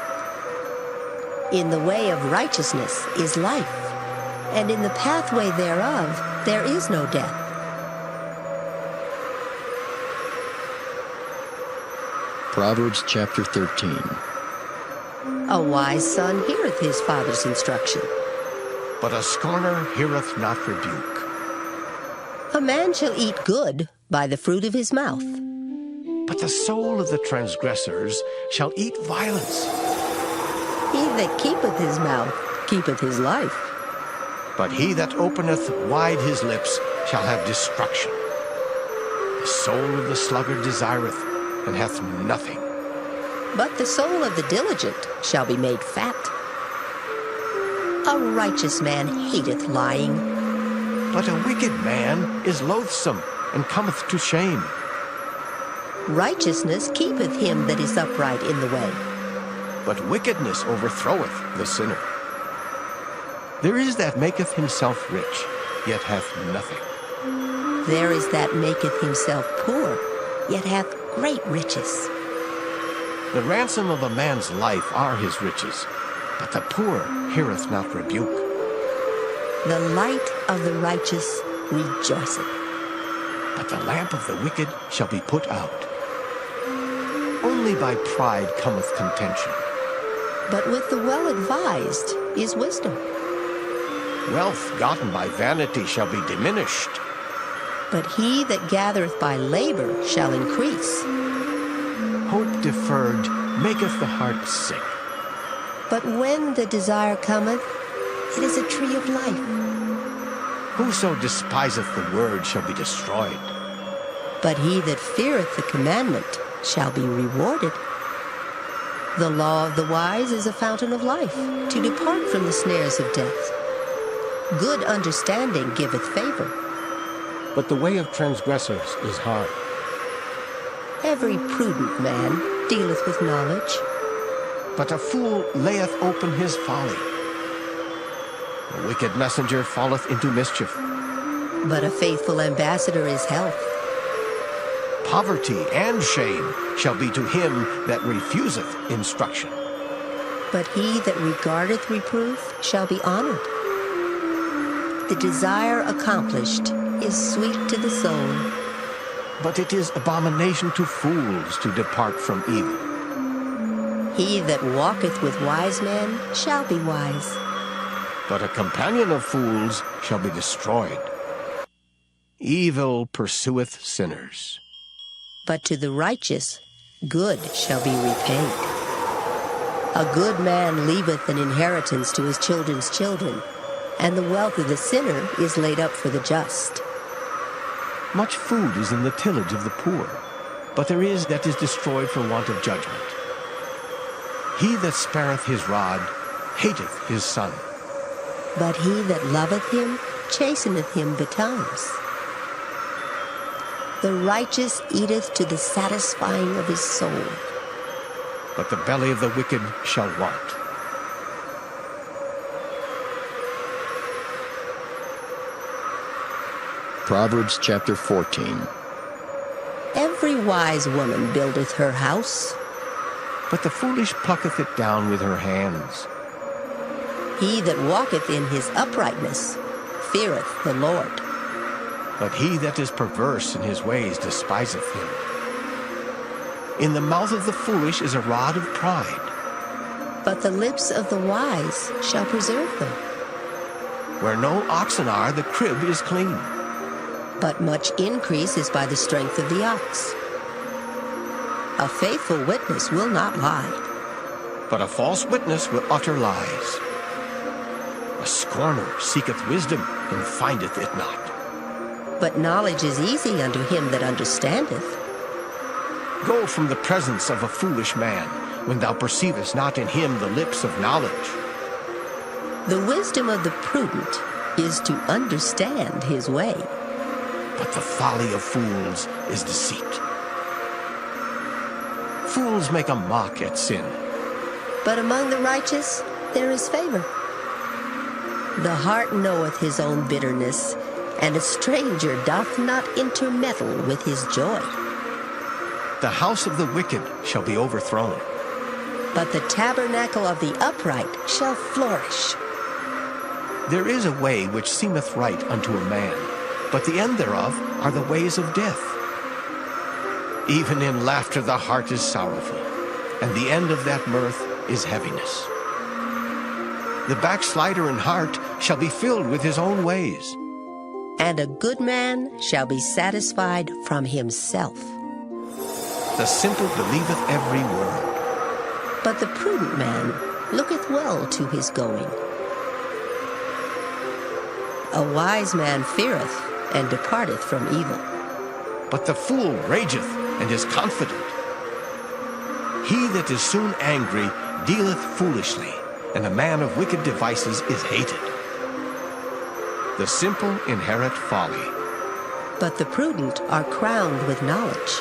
In the way of righteousness is life, and in the pathway thereof there is no death. Proverbs chapter 13. A wise son heareth his father's instruction. But a scorner heareth not rebuke. A man shall eat good by the fruit of his mouth. But the soul of the transgressors shall eat violence. He that keepeth his mouth keepeth his life. But he that openeth wide his lips shall have destruction. The soul of the sluggard desireth, and hath nothing. But the soul of the diligent shall be made fat. A righteous man hateth lying, But a wicked man is loathsome, and cometh to shame. righteousness keepeth him that is upright in the way. But wickedness overthroweth the sinner. There is that maketh himself rich, yet hath nothing. There is that maketh himself poor, yet hath great riches. The ransom of a man's life are his riches, but the poor heareth not rebuke. The light of the righteous rejoiceth, But the lamp of the wicked shall be put out. Only by pride cometh contention. but with the well-advised is wisdom. Wealth gotten by vanity shall be diminished. But he that gathereth by labor shall increase. Hope deferred maketh the heart sick. But when the desire cometh, it is a tree of life. Whoso despiseth the word shall be destroyed. But he that feareth the commandment shall be rewarded. The law of the wise is a fountain of life, to depart from the snares of death. Good understanding giveth favor. But the way of transgressors is hard. Every prudent man dealeth with knowledge. But a fool layeth open his folly. A wicked messenger falleth into mischief. But a faithful ambassador is health. Poverty and shame shall be to him that refuseth instruction. But he that regardeth reproof shall be honored. The desire accomplished is sweet to the soul. But it is abomination to fools to depart from evil. He that walketh with wise men shall be wise. But a companion of fools shall be destroyed. Evil pursueth sinners. But to the righteous good shall be repaid. A good man leaveth an inheritance to his children's children, and the wealth of the sinner is laid up for the just. Much food is in the tillage of the poor, but there is that is destroyed for want of judgment. He that spareth his rod hateth his son. But he that loveth him chasteneth him betimes. The righteous eateth to the satisfying of his soul. But the belly of the wicked shall want. Proverbs chapter 14. Every wise woman buildeth her house. But the foolish plucketh it down with her hands. He that walketh in his uprightness feareth the Lord. But he that is perverse in his ways despiseth him. In the mouth of the foolish is a rod of pride. But the lips of the wise shall preserve them. Where no oxen are, the crib is clean. But much increase is by the strength of the ox. A faithful witness will not lie. But a false witness will utter lies. A scorner seeketh wisdom, and findeth it not. But knowledge is easy unto him that understandeth. Go from the presence of a foolish man, when thou perceivest not in him the lips of knowledge. The wisdom of the prudent is to understand his way. But the folly of fools is deceit. Fools make a mock at sin. But among the righteous there is favor. The heart knoweth his own bitterness, and a stranger doth not intermeddle with his joy. The house of the wicked shall be overthrown. But the tabernacle of the upright shall flourish. There is a way which seemeth right unto a man, but the end thereof are the ways of death. Even in laughter the heart is sorrowful, and the end of that mirth is heaviness. The backslider in heart shall be filled with his own ways. And a good man shall be satisfied from himself. The simple believeth every word. But the prudent man looketh well to his going. A wise man feareth and departeth from evil. but the fool rageth and is confident. He that is soon angry dealeth foolishly, and a man of wicked devices is hated. The simple inherit folly, but the prudent are crowned with knowledge.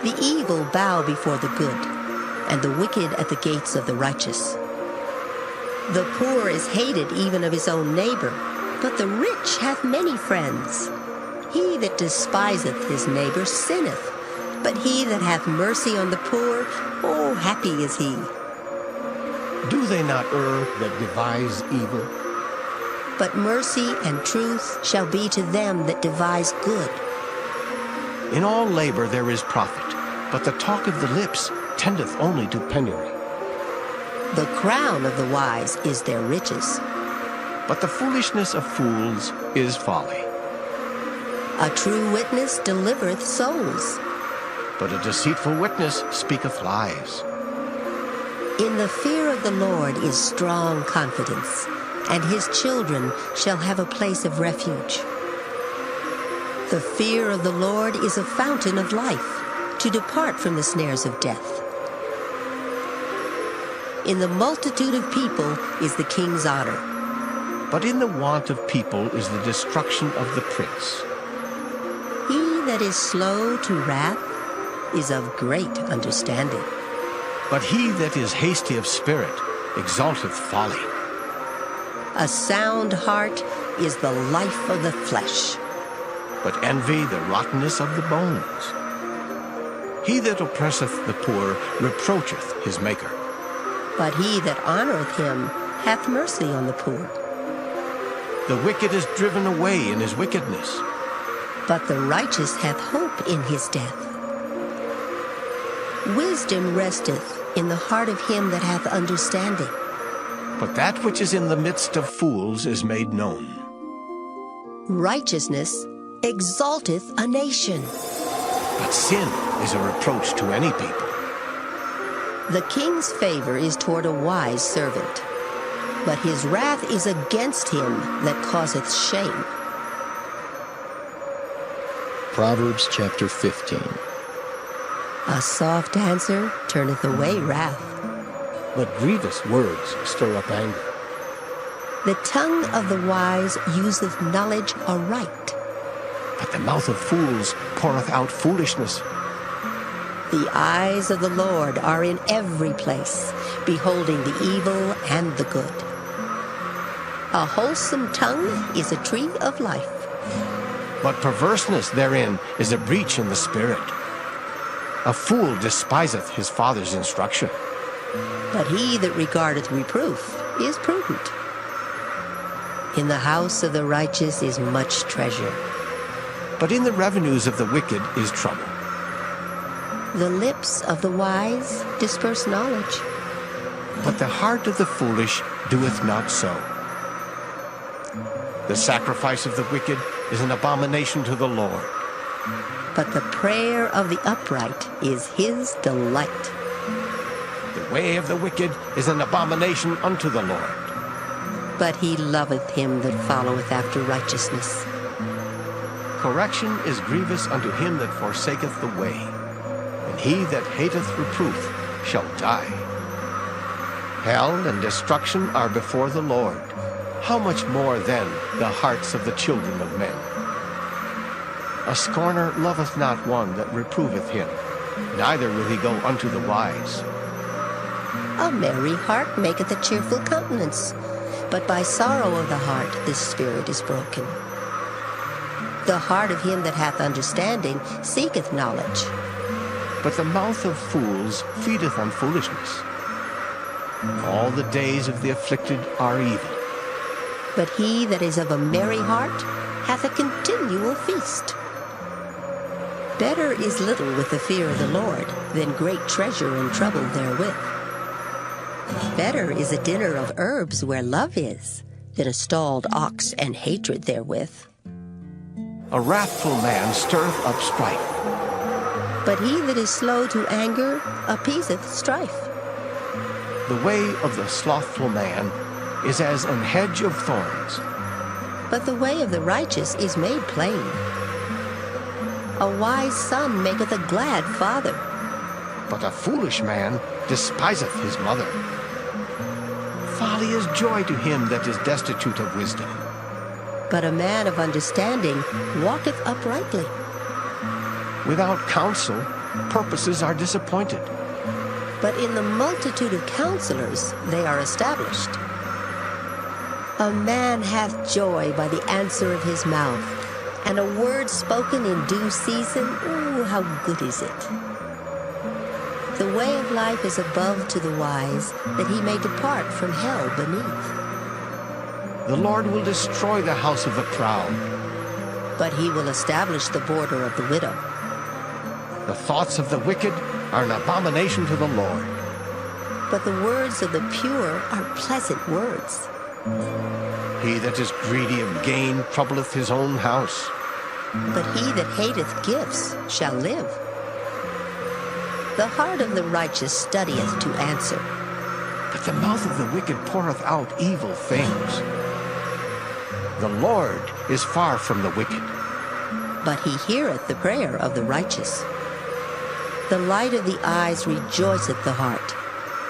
The evil bow before the good, and the wicked at the gates of the righteous. The poor is hated even of his own neighbor, but the rich hath many friends. He that despiseth his neighbor sinneth, but he that hath mercy on the poor, oh, happy is he. Do they not err that devise evil? But mercy and truth shall be to them that devise good. In all labor there is profit, but the talk of the lips tendeth only to penury. The crown of the wise is their riches, but the foolishness of fools is folly. A true witness delivereth souls, but a deceitful witness speaketh lies. In the fear of the Lord is strong confidence, and his children shall have a place of refuge. The fear of the Lord is a fountain of life, to depart from the snares of death. In the multitude of people is the king's honor, but in the want of people is the destruction of the prince. He that is slow to wrath is of great understanding, but he that is hasty of spirit exalteth folly. A sound heart is the life of the flesh, but envy the rottenness of the bones. He that oppresseth the poor reproacheth his maker, but he that honoreth him hath mercy on the poor. The wicked is driven away in his wickedness, but the righteous hath hope in his death. Wisdom resteth in the heart of him that hath understanding, but that which is in the midst of fools is made known. Righteousness exalteth a nation, but sin is a reproach to any people. The king's favor is toward a wise servant, but his wrath is against him that causeth shame. Proverbs chapter 15. A soft answer turneth away wrath, but grievous words stir up anger. The tongue of the wise useth knowledge aright, but the mouth of fools poureth out foolishness. The eyes of the Lord are in every place, beholding the evil and the good. A wholesome tongue is a tree of life, but perverseness therein is a breach in the spirit. A fool despiseth his father's instruction, but he that regardeth reproof is prudent. In the house of the righteous is much treasure, but in the revenues of the wicked is trouble. The lips of the wise disperse knowledge, but the heart of the foolish doeth not so. The sacrifice of the wicked is an abomination to the Lord, but the prayer of the upright is his delight. The way of the wicked is an abomination unto the Lord, but he loveth him that followeth after righteousness. Correction is grievous unto him that forsaketh the way, and he that hateth reproof shall die. Hell and destruction are before the Lord. How much more then the hearts of the children of men? A scorner loveth not one that reproveth him, neither will he go unto the wise. A merry heart maketh a cheerful countenance, but by sorrow of the heart the spirit is broken. The heart of him that hath understanding seeketh knowledge, but the mouth of fools feedeth on foolishness. All the days of the afflicted are evil, but he that is of a merry heart hath a continual feast. Better is little with the fear of the Lord than great treasure and trouble therewith. Better is a dinner of herbs where love is than a stalled ox and hatred therewith. A wrathful man stirreth up strife, but he that is slow to anger appeaseth strife. The way of the slothful man is as an hedge of thorns, but the way of the righteous is made plain. A wise son maketh a glad father. But a foolish man despiseth his mother. Folly is joy to him that is destitute of wisdom. But a man of understanding walketh uprightly. Without counsel, purposes are disappointed. But in the multitude of counselors they are established. A man hath joy by the answer of his mouth, and a word spoken in due season, ooh, how good is it! The way of life is above to the wise, that he may depart from hell beneath. The Lord will destroy the house of the proud. But he will establish the border of the widow. The thoughts of the wicked are an abomination to the Lord. But the words of the pure are pleasant words. He that is greedy of gain troubleth his own house. But he that hateth gifts shall live. The heart of the righteous studieth to answer. But the mouth of the wicked poureth out evil things. The Lord is far from the wicked. But he heareth the prayer of the righteous. The light of the eyes rejoiceth the heart,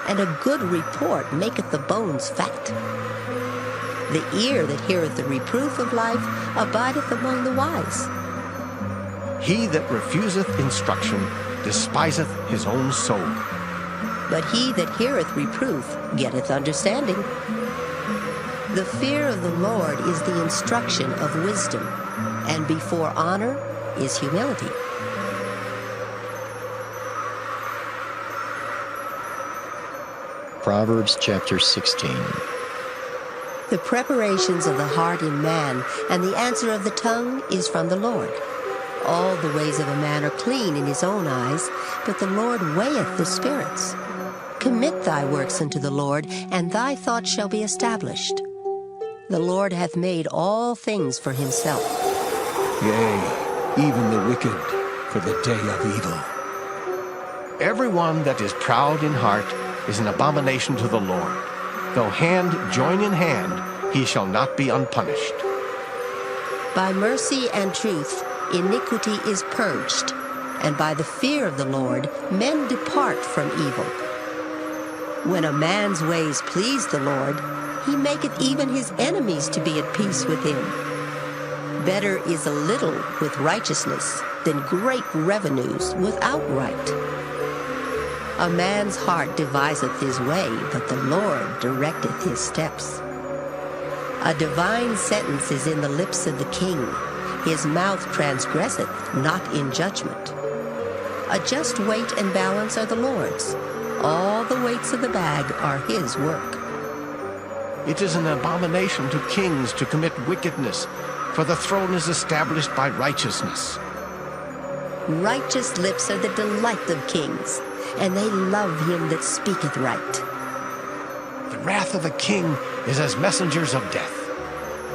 and a good report maketh the bones fat. The ear that heareth the reproof of life abideth among the wise. He that refuseth instruction despiseth his own soul. But he that heareth reproof getteth understanding. The fear of the Lord is the instruction of wisdom, and before honor is humility. Proverbs chapter 16. The preparations of the heart in man, and the answer of the tongue is from the Lord. All the ways of a man are clean in his own eyes, but the Lord weigheth the spirits. Commit thy works unto the Lord, and thy thoughts shall be established. The Lord hath made all things for himself. Yea, even the wicked for the day of evil. Everyone that is proud in heart is an abomination to the Lord. Though hand join in hand, he shall not be unpunished. By mercy and truth iniquity is purged, and by the fear of the Lord men depart from evil. When a man's ways please the Lord, he maketh even his enemies to be at peace with him. Better is a little with righteousness than great revenues without right. A man's heart deviseth his way, but the Lord directeth his steps. A divine sentence is in the lips of the king. His mouth transgresseth not in judgment. A just weight and balance are the Lord's. All the weights of the bag are his work. It is an abomination to kings to commit wickedness, for the throne is established by righteousness. Righteous lips are the delight of kings, and they love him that speaketh right. The wrath of a king is as messengers of death.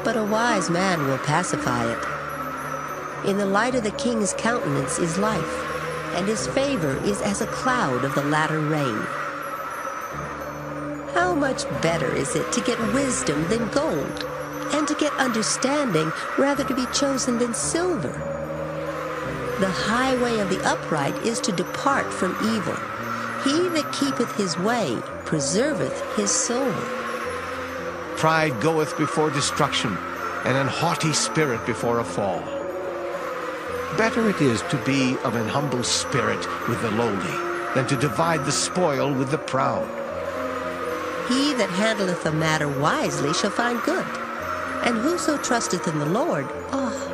But a wise man will pacify it. In the light of the king's countenance is life, and his favor is as a cloud of the latter rain. How much better is it to get wisdom than gold, and to get understanding rather to be chosen than silver? The highway of the upright is to depart from evil. He that keepeth his way preserveth his soul. Pride goeth before destruction, and an haughty spirit before a fall. Better it is to be of an humble spirit with the lowly, than to divide the spoil with the proud. He that handleth a matter wisely shall find good, and whoso trusteth in the Lord,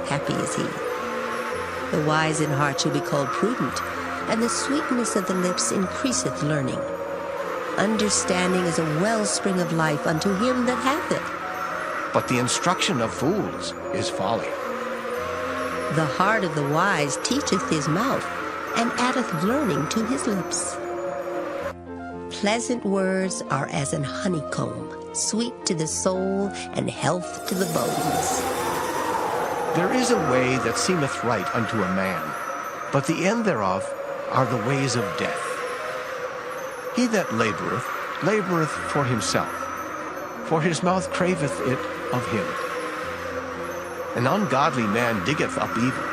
happy is he. The wise in heart shall be called prudent, and the sweetness of the lips increaseth learning. Understanding is a wellspring of life unto him that hath it. But the instruction of fools is folly. The heart of the wise teacheth his mouth, and addeth learning to his lips. Pleasant words are as an honeycomb, sweet to the soul, and health to the bones. There is a way that seemeth right unto a man, but the end thereof are the ways of death. He that laboureth, laboureth for himself, for his mouth craveth it of him. An ungodly man diggeth up evil,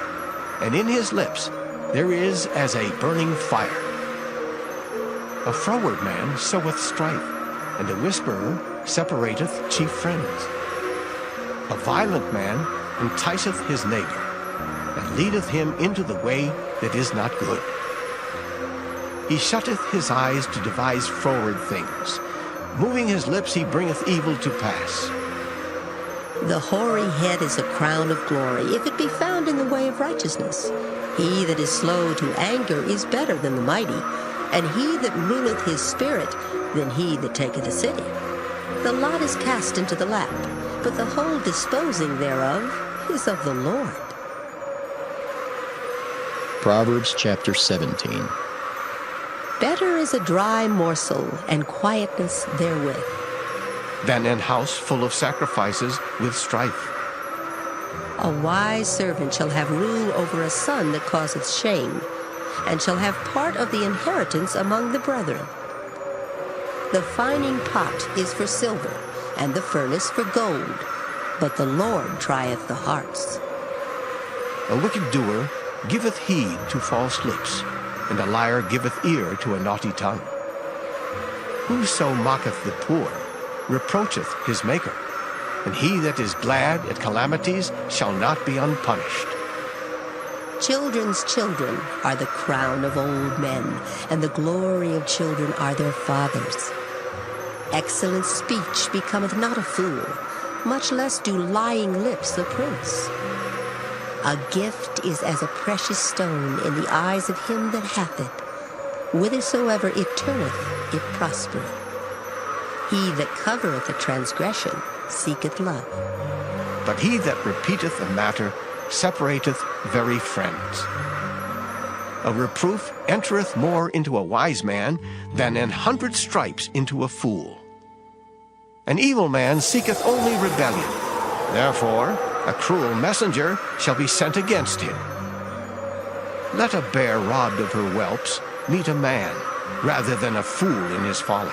and in his lips there is as a burning fire. A froward man soweth strife, and a whisperer separateth chief friends. A violent man enticeth his neighbor, and leadeth him into the way that is not good. He shutteth his eyes to devise froward things. Moving his lips, he bringeth evil to pass. The hoary head is a crown of glory, if it be found in the way of righteousness. He that is slow to anger is better than the mighty, and he that ruleth his spirit than he that taketh a city. The lot is cast into the lap, but the whole disposing thereof is of the Lord. Proverbs chapter 17. Better is a dry morsel, and quietness therewith, than an house full of sacrifices with strife. A wise servant shall have rule over a son that causeth shame, and shall have part of the inheritance among the brethren. The fining pot is for silver, and the furnace for gold, but the Lord trieth the hearts. A wicked doer giveth heed to false lips, and a liar giveth ear to a naughty tongue. Whoso mocketh the poor reproacheth his Maker, and he that is glad at calamities shall not be unpunished. Children's children are the crown of old men, and the glory of children are their fathers. Excellent speech becometh not a fool, much less do lying lips a prince. A gift is as a precious stone in the eyes of him that hath it. Whithersoever it turneth, it prospereth. He that covereth a transgression seeketh love, but he that repeateth a matter separateth very friends. A reproof entereth more into a wise man than 100 stripes into a fool. An evil man seeketh only rebellion. Therefore, a cruel messenger shall be sent against him. Let a bear robbed of her whelps meet a man, rather than a fool in his folly.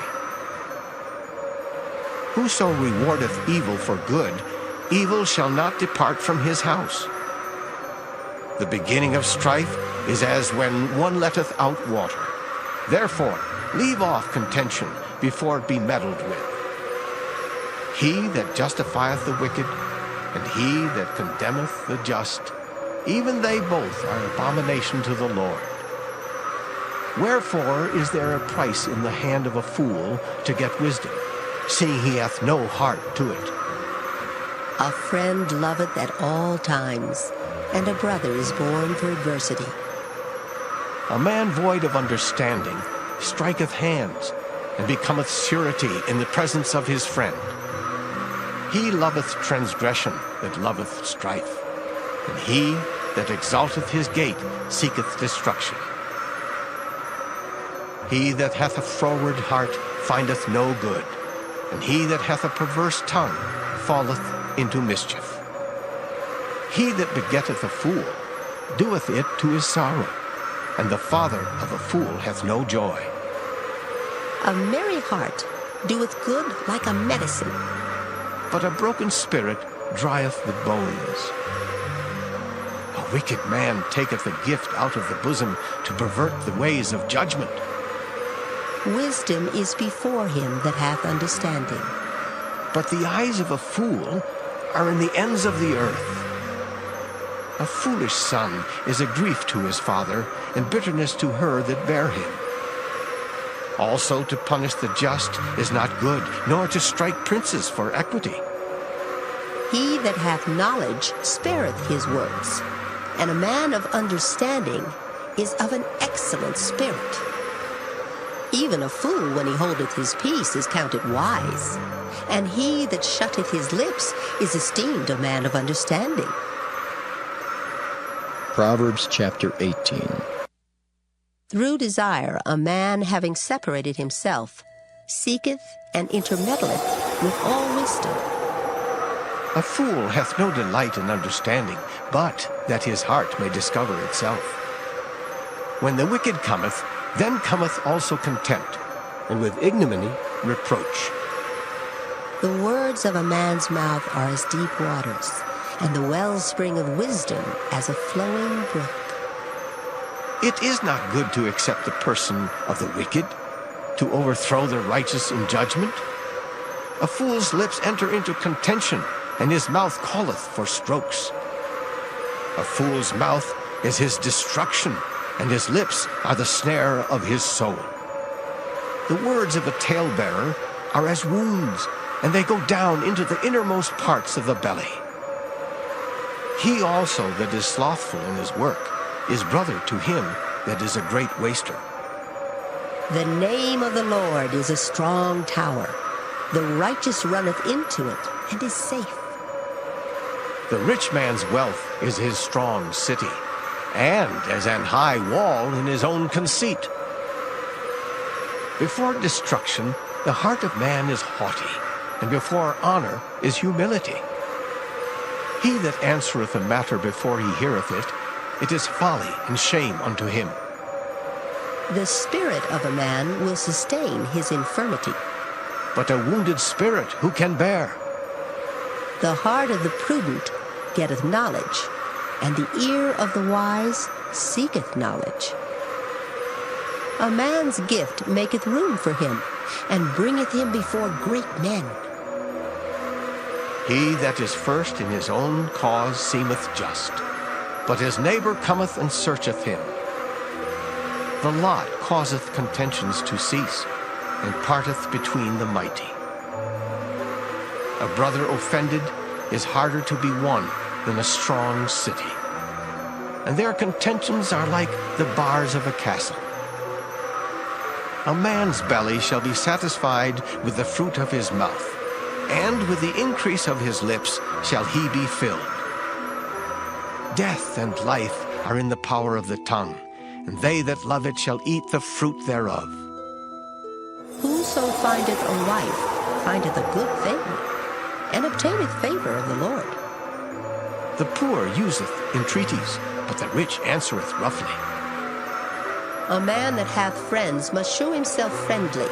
Whoso rewardeth evil for good, evil shall not depart from his house. The beginning of strife is as when one letteth out water. Therefore, leave off contention before it be meddled with. He that justifieth the wicked, and he that condemneth the just, even they both are abomination to the Lord. Wherefore is there a price in the hand of a fool to get wisdom, seeing he hath no heart to it? A friend loveth at all times, and a brother is born for adversity. A man void of understanding striketh hands, and becometh surety in the presence of his friend. He loveth transgression that loveth strife, and he that exalteth his gate seeketh destruction. He that hath a froward heart findeth no good, and he that hath a perverse tongue falleth into mischief. He that begetteth a fool doeth it to his sorrow, and the father of a fool hath no joy. A merry heart doeth good like a medicine, but a broken spirit drieth the bones. A wicked man taketh a gift out of the bosom to pervert the ways of judgment. Wisdom is before him that hath understanding, but the eyes of a fool are in the ends of the earth. A foolish son is a grief to his father, and bitterness to her that bare him. Also to punish the just is not good, nor to strike princes for equity. He that hath knowledge spareth his words, and a man of understanding is of an excellent spirit. Even a fool, when he holdeth his peace, is counted wise, and he that shutteth his lips is esteemed a man of understanding. Proverbs chapter 18. Through desire a man, having separated himself, seeketh and intermeddleth with all wisdom. A fool hath no delight in understanding, but that his heart may discover itself. When the wicked cometh, then cometh also contempt, and with ignominy reproach. The words of a man's mouth are as deep waters, and the wellspring of wisdom as a flowing brook. It is not good to accept the person of the wicked, to overthrow the righteous in judgment. A fool's lips enter into contention, and his mouth calleth for strokes. A fool's mouth is his destruction, and his lips are the snare of his soul. The words of a talebearer are as wounds, and they go down into the innermost parts of the belly. He also that is slothful in his work is brother to him that is a great waster. The name of the Lord is a strong tower. The righteous runneth into it and is safe. The rich man's wealth is his strong city, and as an high wall in his own conceit. Before destruction, the heart of man is haughty, and before honor is humility. He that answereth a matter before he heareth it, it is folly and shame unto him. The spirit of a man will sustain his infirmity. But a wounded spirit who can bear? The heart of the prudent getteth knowledge, and the ear of the wise seeketh knowledge. A man's gift maketh room for him, and bringeth him before great men. He that is first in his own cause seemeth just, but his neighbor cometh and searcheth him. The lot causeth contentions to cease, and parteth between the mighty. A brother offended is harder to be won than a strong city, and their contentions are like the bars of a castle. A man's belly shall be satisfied with the fruit of his mouth, and with the increase of his lips shall he be filled. Death and life are in the power of the tongue, and they that love it shall eat the fruit thereof. Whoso findeth a wife findeth a good thing, and obtaineth favor of the Lord. The poor useth entreaties, but the rich answereth roughly. A man that hath friends must show himself friendly,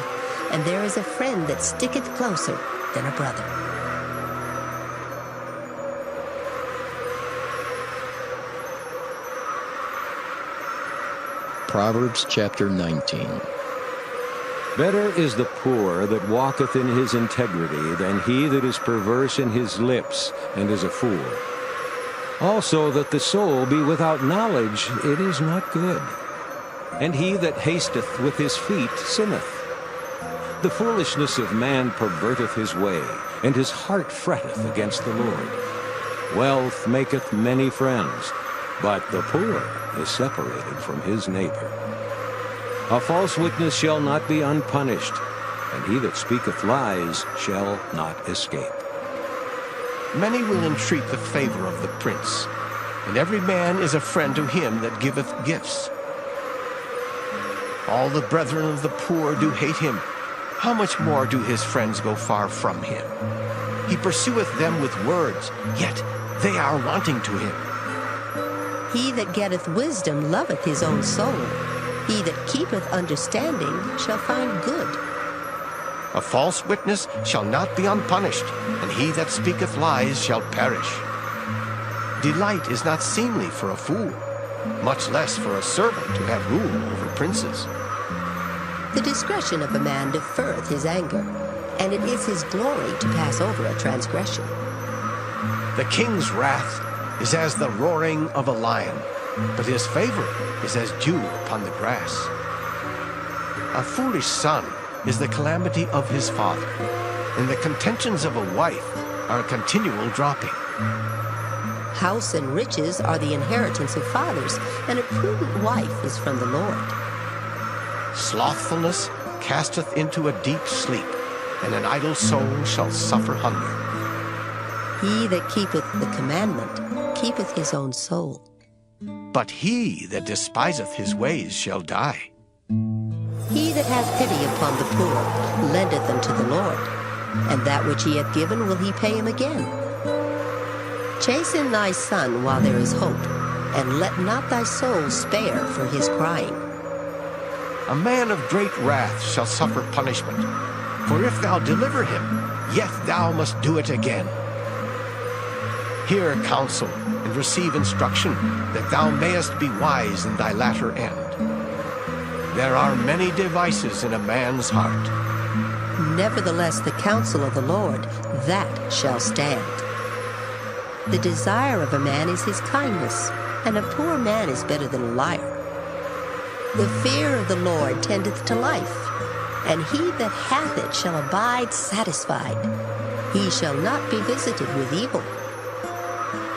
and there is a friend that sticketh closer than a brother. Proverbs chapter 19. Better is the poor that walketh in his integrity than he that is perverse in his lips and is a fool. Also that the soul be without knowledge, it is not good. And he that hasteth with his feet sinneth. The foolishness of man perverteth his way, and his heart fretteth against the Lord. Wealth maketh many friends, but the poor is separated from his neighbor. A false witness shall not be unpunished, and he that speaketh lies shall not escape. Many will entreat the favor of the prince, and every man is a friend to him that giveth gifts. All the brethren of the poor do hate him. How much more do his friends go far from him? He pursueth them with words, yet they are wanting to him. He that getteth wisdom loveth his own soul. He that keepeth understanding shall find good. A false witness shall not be unpunished, and he that speaketh lies shall perish. Delight is not seemly for a fool, much less for a servant to have rule over princes. The discretion of a man deferreth his anger, and it is his glory to pass over a transgression. The king's wrath is as the roaring of a lion, but his favor is as dew upon the grass. A foolish son is the calamity of his father, and the contentions of a wife are a continual dropping. House and riches are the inheritance of fathers, and a prudent wife is from the Lord. Slothfulness casteth into a deep sleep, and an idle soul shall suffer hunger. He that keepeth the commandment keepeth his own soul. But he that despiseth his ways shall die. He that hath pity upon the poor lendeth unto the Lord, and that which he hath given will he pay him again. Chasten thy son while there is hope, and let not thy soul spare for his crying. A man of great wrath shall suffer punishment, for if thou deliver him, yet thou must do it again. Hear counsel and receive instruction, that thou mayest be wise in thy latter end. There are many devices in a man's heart. Nevertheless, the counsel of the Lord, that shall stand. The desire of a man is his kindness, and a poor man is better than a liar. The fear of the Lord tendeth to life, and he that hath it shall abide satisfied. He shall not be visited with evil.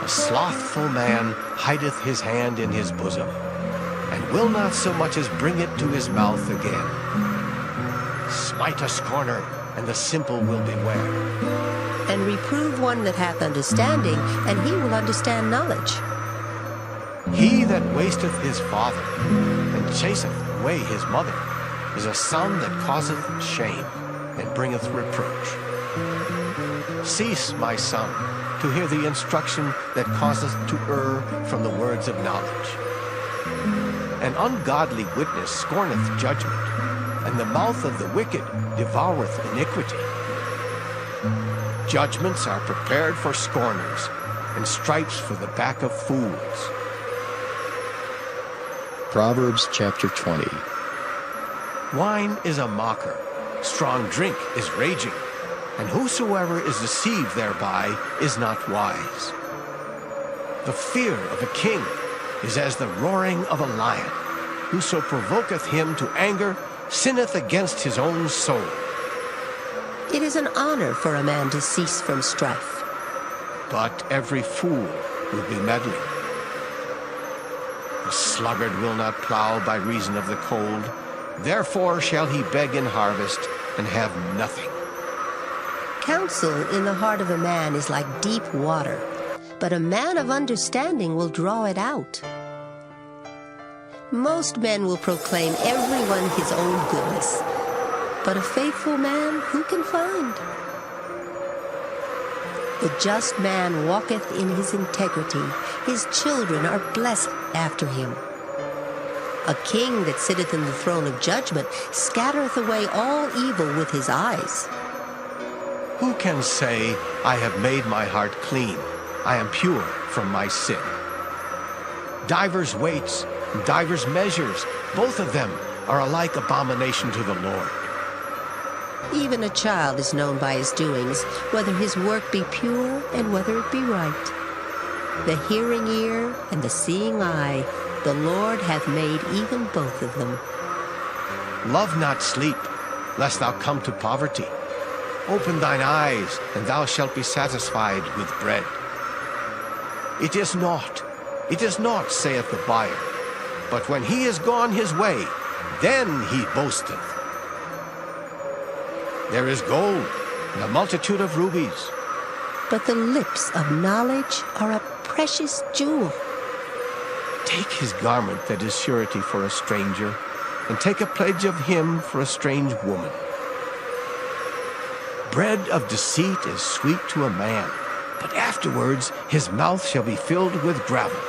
A slothful man hideth his hand in his bosom, and will not so much as bring it to his mouth again. Smite a scorner, and the simple will beware. And reprove one that hath understanding, and he will understand knowledge. He that wasteth his father, and chaseth away his mother, is a son that causeth shame, and bringeth reproach. Cease, my son, to hear the instruction that causeth to err from the words of knowledge. An ungodly witness scorneth judgment, and the mouth of the wicked devoureth iniquity. Judgments are prepared for scorners, and stripes for the back of fools. Proverbs chapter 20. Wine is a mocker, strong drink is raging, and whosoever is deceived thereby is not wise. The fear of a king is as the roaring of a lion. Whoso provoketh him to anger sinneth against his own soul. It is an honor for a man to cease from strife. But every fool will be meddling. The sluggard will not plow by reason of the cold. Therefore shall he beg in harvest and have nothing. Counsel in the heart of a man is like deep water, but a man of understanding will draw it out. Most men will proclaim everyone his own goodness, but a faithful man who can find? The just man walketh in his integrity. His children are blessed after him. A king that sitteth in the throne of judgment scattereth away all evil with his eyes. Who can say, I have made my heart clean, I am pure from my sin? Divers weights, and divers measures, both of them are alike abomination to the Lord. Even a child is known by his doings, whether his work be pure and whether it be right. The hearing ear and the seeing eye, the Lord hath made even both of them. Love not sleep, lest thou come to poverty. Open thine eyes, and thou shalt be satisfied with bread. It is naught, saith the buyer. But when he is gone his way, then he boasteth. There is gold, and a multitude of rubies. But the lips of knowledge are a precious jewel. Take his garment that is surety for a stranger, and take a pledge of him for a strange woman. Bread of deceit is sweet to a man, but afterwards his mouth shall be filled with gravel.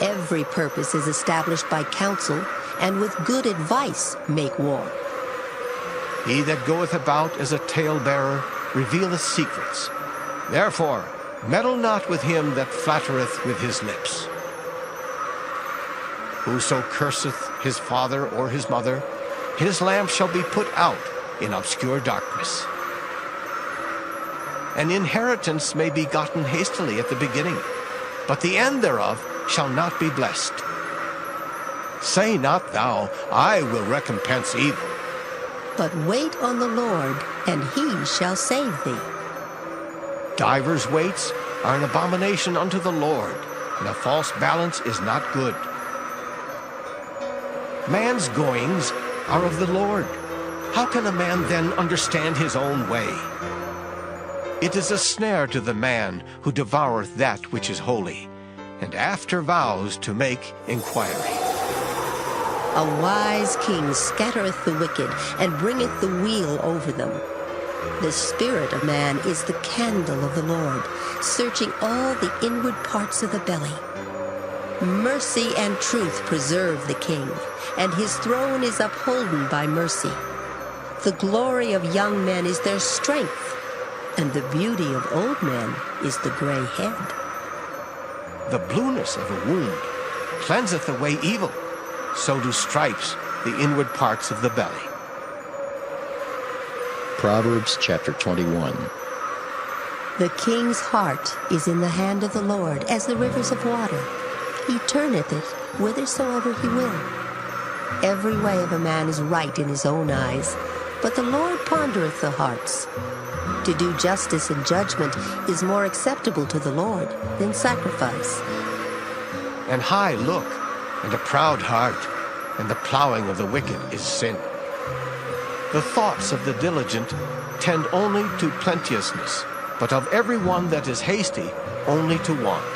Every purpose is established by counsel, and with good advice make war. He that goeth about as a talebearer revealeth secrets. Therefore, meddle not with him that flattereth with his lips. Whoso curseth his father or his mother, his lamp shall be put out in obscure darkness. An inheritance may be gotten hastily at the beginning, but the end thereof shall not be blessed. Say not thou, I will recompense evil. But wait on the Lord, and he shall save thee. Divers weights are an abomination unto the Lord, and a false balance is not good. Man's goings are of the Lord. How can a man then understand his own way? It is a snare to the man who devoureth that which is holy, and after vows to make inquiry. A wise king scattereth the wicked, and bringeth the wheel over them. The spirit of man is the candle of the Lord, searching all the inward parts of the belly. Mercy and truth preserve the king, and his throne is upholden by mercy. The glory of young men is their strength, and the beauty of old men is the gray head. The blueness of a wound cleanseth away evil, so do stripes the inward parts of the belly. Proverbs chapter 21. The king's heart is in the hand of the Lord, as the rivers of water. He turneth it whithersoever he will. Every way of a man is right in his own eyes, but the Lord pondereth the hearts. To do justice and judgment is more acceptable to the Lord than sacrifice. An high look and a proud heart, and the plowing of the wicked is sin. The thoughts of the diligent tend only to plenteousness, but of every one that is hasty, only to want.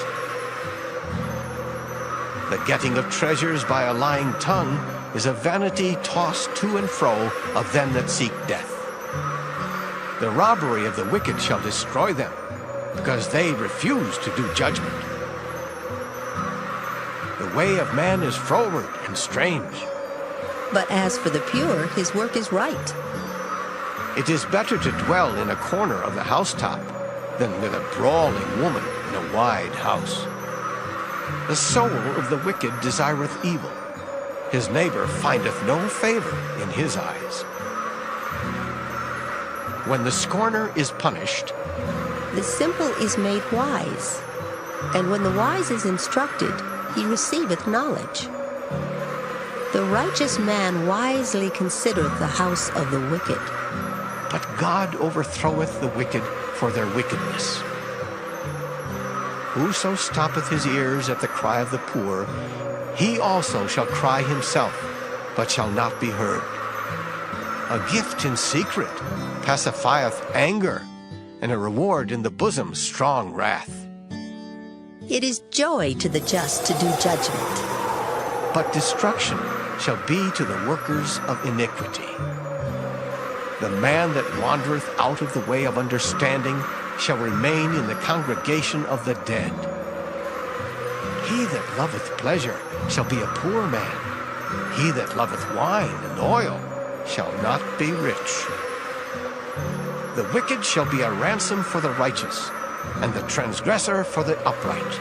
The getting of treasures by a lying tongue is a vanity tossed to and fro of them that seek death. The robbery of the wicked shall destroy them, because they refuse to do judgment. The way of man is froward and strange. But as for the pure, his work is right. It is better to dwell in a corner of the housetop than with a brawling woman in a wide house. The soul of the wicked desireth evil. His neighbor findeth no favor in his eyes. When the scorner is punished, the simple is made wise, and when the wise is instructed, he receiveth knowledge. The righteous man wisely considereth the house of the wicked. But God overthroweth the wicked for their wickedness. Whoso stoppeth his ears at the cry of the poor, he also shall cry himself, but shall not be heard. A gift in secret pacifieth anger, and a reward in the bosom strong wrath. It is joy to the just to do judgment, but destruction shall be to the workers of iniquity. The man that wandereth out of the way of understanding shall remain in the congregation of the dead. He that loveth pleasure shall be a poor man. He that loveth wine and oil shall not be rich. The wicked shall be a ransom for the righteous, and the transgressor for the upright.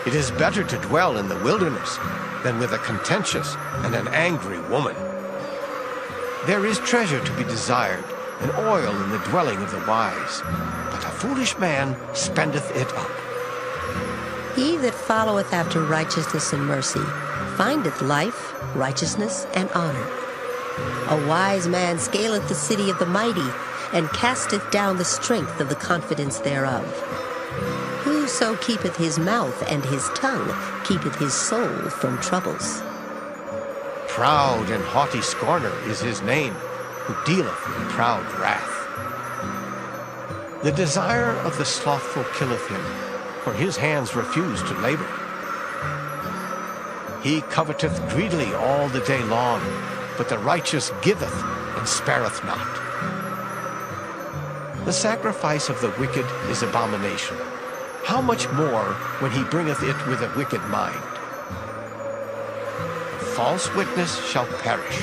It is better to dwell in the wilderness than with a contentious and an angry woman. There is treasure to be desired, and oil in the dwelling of the wise, but a foolish man spendeth it up. He that followeth after righteousness and mercy findeth life, righteousness, and honor. A wise man scaleth the city of the mighty, and casteth down the strength of the confidence thereof. Whoso keepeth his mouth and his tongue keepeth his soul from troubles. Proud and haughty scorner is his name, who dealeth in proud wrath. The desire of the slothful killeth him, for his hands refuse to labor. He coveteth greedily all the day long, but the righteous giveth and spareth not. The sacrifice of the wicked is abomination. How much more when he bringeth it with a wicked mind? A false witness shall perish.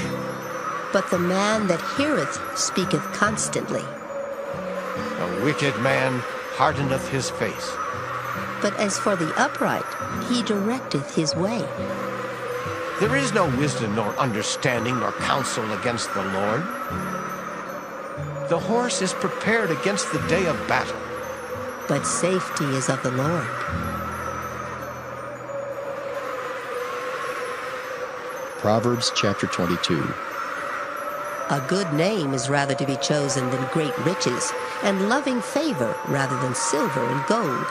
But the man that heareth speaketh constantly. A wicked man hardeneth his face. But as for the upright, he directeth his way. There is no wisdom nor understanding nor counsel against the Lord. The horse is prepared against the day of battle, but safety is of the Lord. Proverbs chapter 22. A good name is rather to be chosen than great riches, and loving favor rather than silver and gold.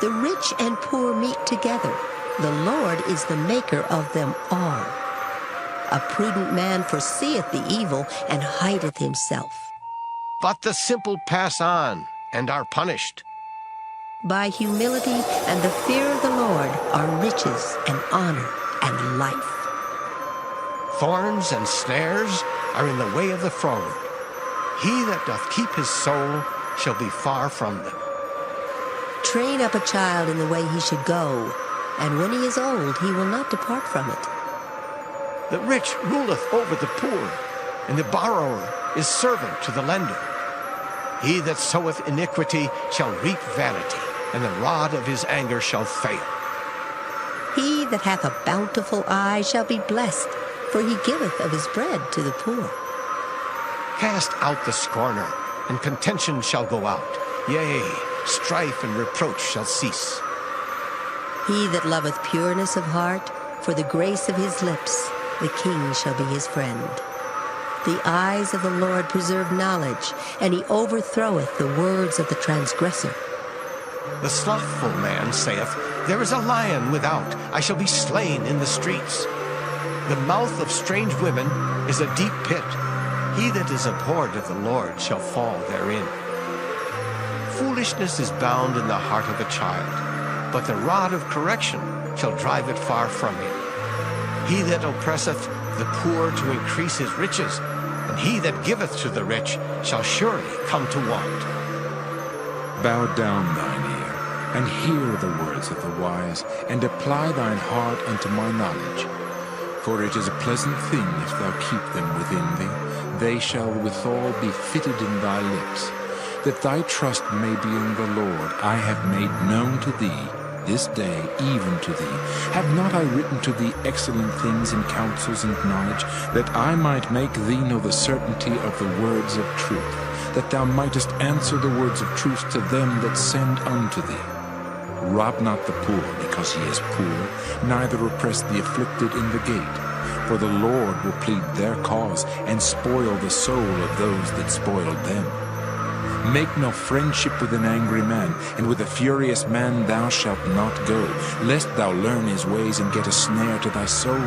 The rich and poor meet together. The Lord is the maker of them all. A prudent man foreseeth the evil and hideth himself. But the simple pass on and are punished. By humility and the fear of the Lord are riches and honor and life. Thorns and snares are in the way of the froward. He that doth keep his soul shall be far from them. Train up a child in the way he should go, and when he is old, he will not depart from it. The rich ruleth over the poor, and the borrower is servant to the lender. He that soweth iniquity shall reap vanity, and the rod of his anger shall fail. He that hath a bountiful eye shall be blessed, for he giveth of his bread to the poor. Cast out the scorner, and contention shall go out. Yea, strife and reproach shall cease. He that loveth pureness of heart, for the grace of his lips, the king shall be his friend. The eyes of the Lord preserve knowledge, and he overthroweth the words of the transgressor. The slothful man saith, There is a lion without, I shall be slain in the streets. The mouth of strange women is a deep pit. He that is abhorred of the Lord shall fall therein. Foolishness is bound in the heart of a child, but the rod of correction shall drive it far from him. He that oppresseth the poor to increase his riches, and he that giveth to the rich shall surely come to want. Bow down thine ear, and hear the words of the wise, and apply thine heart unto my knowledge. For it is a pleasant thing if thou keep them within thee. They shall withal be fitted in thy lips. That thy trust may be in the Lord, I have made known to thee this day, even to thee. Have not I written to thee excellent things in counsels and knowledge, that I might make thee know the certainty of the words of truth, that thou mightest answer the words of truth to them that send unto thee? Rob not the poor, because he is poor, neither oppress the afflicted in the gate. For the Lord will plead their cause, and spoil the soul of those that spoiled them. Make no friendship with an angry man, and with a furious man thou shalt not go, lest thou learn his ways and get a snare to thy soul.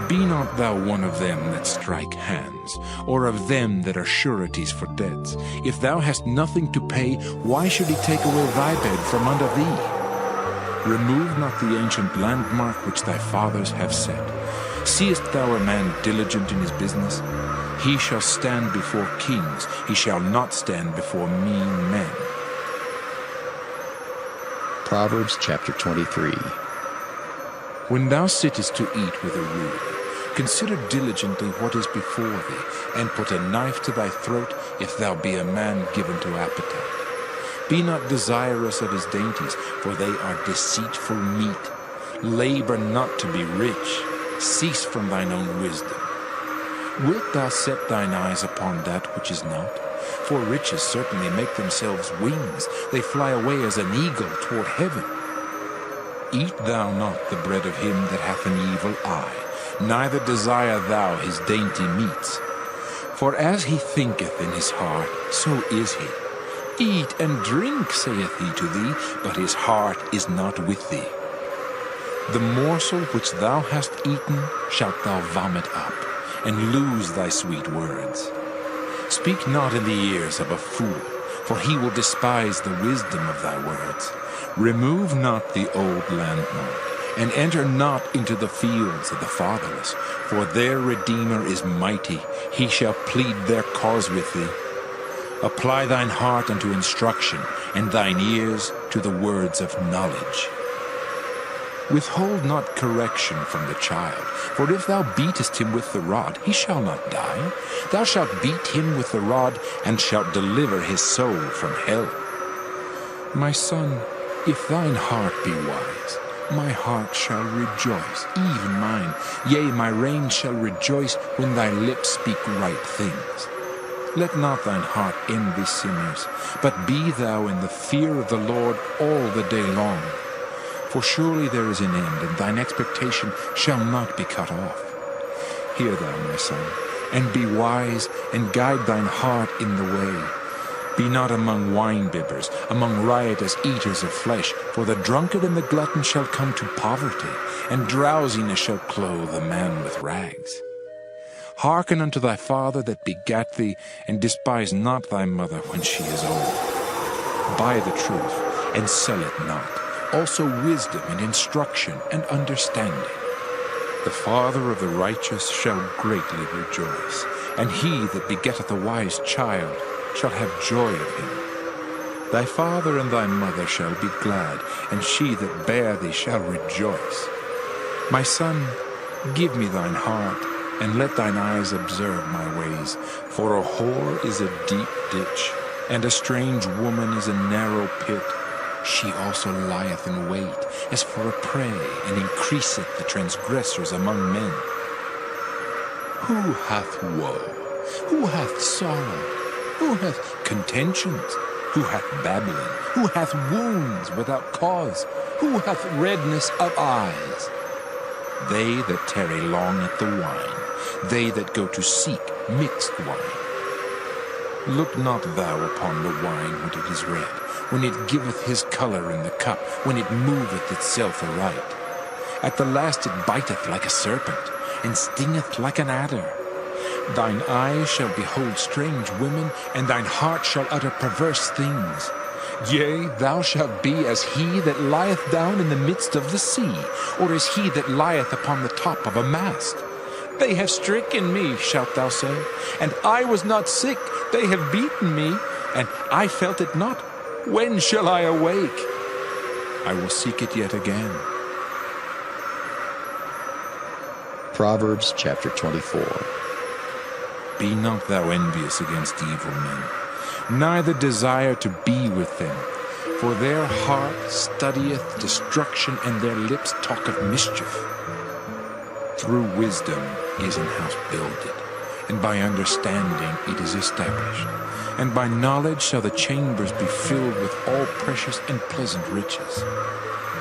Be not thou one of them that strike hands, or of them that are sureties for debts. If thou hast nothing to pay, why should he take away thy bed from under thee? Remove not the ancient landmark which thy fathers have set. Seest thou a man diligent in his business? He shall stand before kings, he shall not stand before mean men. Proverbs chapter 23. When thou sittest to eat with a ruler, consider diligently what is before thee, and put a knife to thy throat, if thou be a man given to appetite. Be not desirous of his dainties, for they are deceitful meat. Labor not to be rich. Cease from thine own wisdom. Wilt thou set thine eyes upon that which is not? For riches certainly make themselves wings. They fly away as an eagle toward heaven. Eat thou not the bread of him that hath an evil eye, neither desire thou his dainty meats. For as he thinketh in his heart, so is he. Eat and drink, saith he to thee, but his heart is not with thee. The morsel which thou hast eaten shalt thou vomit up, and lose thy sweet words. Speak not in the ears of a fool, for he will despise the wisdom of thy words. Remove not the old landmark, and enter not into the fields of the fatherless, for their Redeemer is mighty, he shall plead their cause with thee. Apply thine heart unto instruction, and thine ears to the words of knowledge. Withhold not correction from the child, for if thou beatest him with the rod, he shall not die. Thou shalt beat him with the rod, and shalt deliver his soul from hell. My son, if thine heart be wise, my heart shall rejoice, even mine. Yea, my reins shall rejoice when thy lips speak right things. Let not thine heart envy sinners, but be thou in the fear of the Lord all the day long. For surely there is an end, and thine expectation shall not be cut off. Hear thou, my son, and be wise, and guide thine heart in the way. Be not among wine-bibbers, among riotous eaters of flesh, for the drunkard and the glutton shall come to poverty, and drowsiness shall clothe a man with rags. Hearken unto thy father that begat thee, and despise not thy mother when she is old. Buy the truth, and sell it not. Also wisdom and instruction and understanding. The father of the righteous shall greatly rejoice, and he that begetteth a wise child shall have joy of him. Thy father and thy mother shall be glad, and she that bare thee shall rejoice. My son, give me thine heart, and let thine eyes observe my ways. For a whore is a deep ditch, And a strange woman is a narrow pit. She also lieth in wait, as for a prey, and increaseth the transgressors among men. Who hath woe? Who hath sorrow? Who hath contentions? Who hath Babylon? Who hath wounds without cause? Who hath redness of eyes? They that tarry long at the wine, they that go to seek mixed wine. Look not thou upon the wine when it is red, when it giveth his colour in the cup, when it moveth itself aright. At the last it biteth like a serpent, and stingeth like an adder. Thine eyes shall behold strange women, and thine heart shall utter perverse things. Yea, thou shalt be as he that lieth down in the midst of the sea, or as he that lieth upon the top of a mast. They have stricken me, shalt thou say, and I was not sick. They have beaten me, and I felt it not. When shall I awake? I will seek it yet again. Proverbs chapter 24. Be not thou envious against evil men, neither desire to be with them. For their heart studieth destruction, and their lips talk of mischief. Through wisdom is an house builded, and by understanding it is established. And by knowledge shall the chambers be filled with all precious and pleasant riches.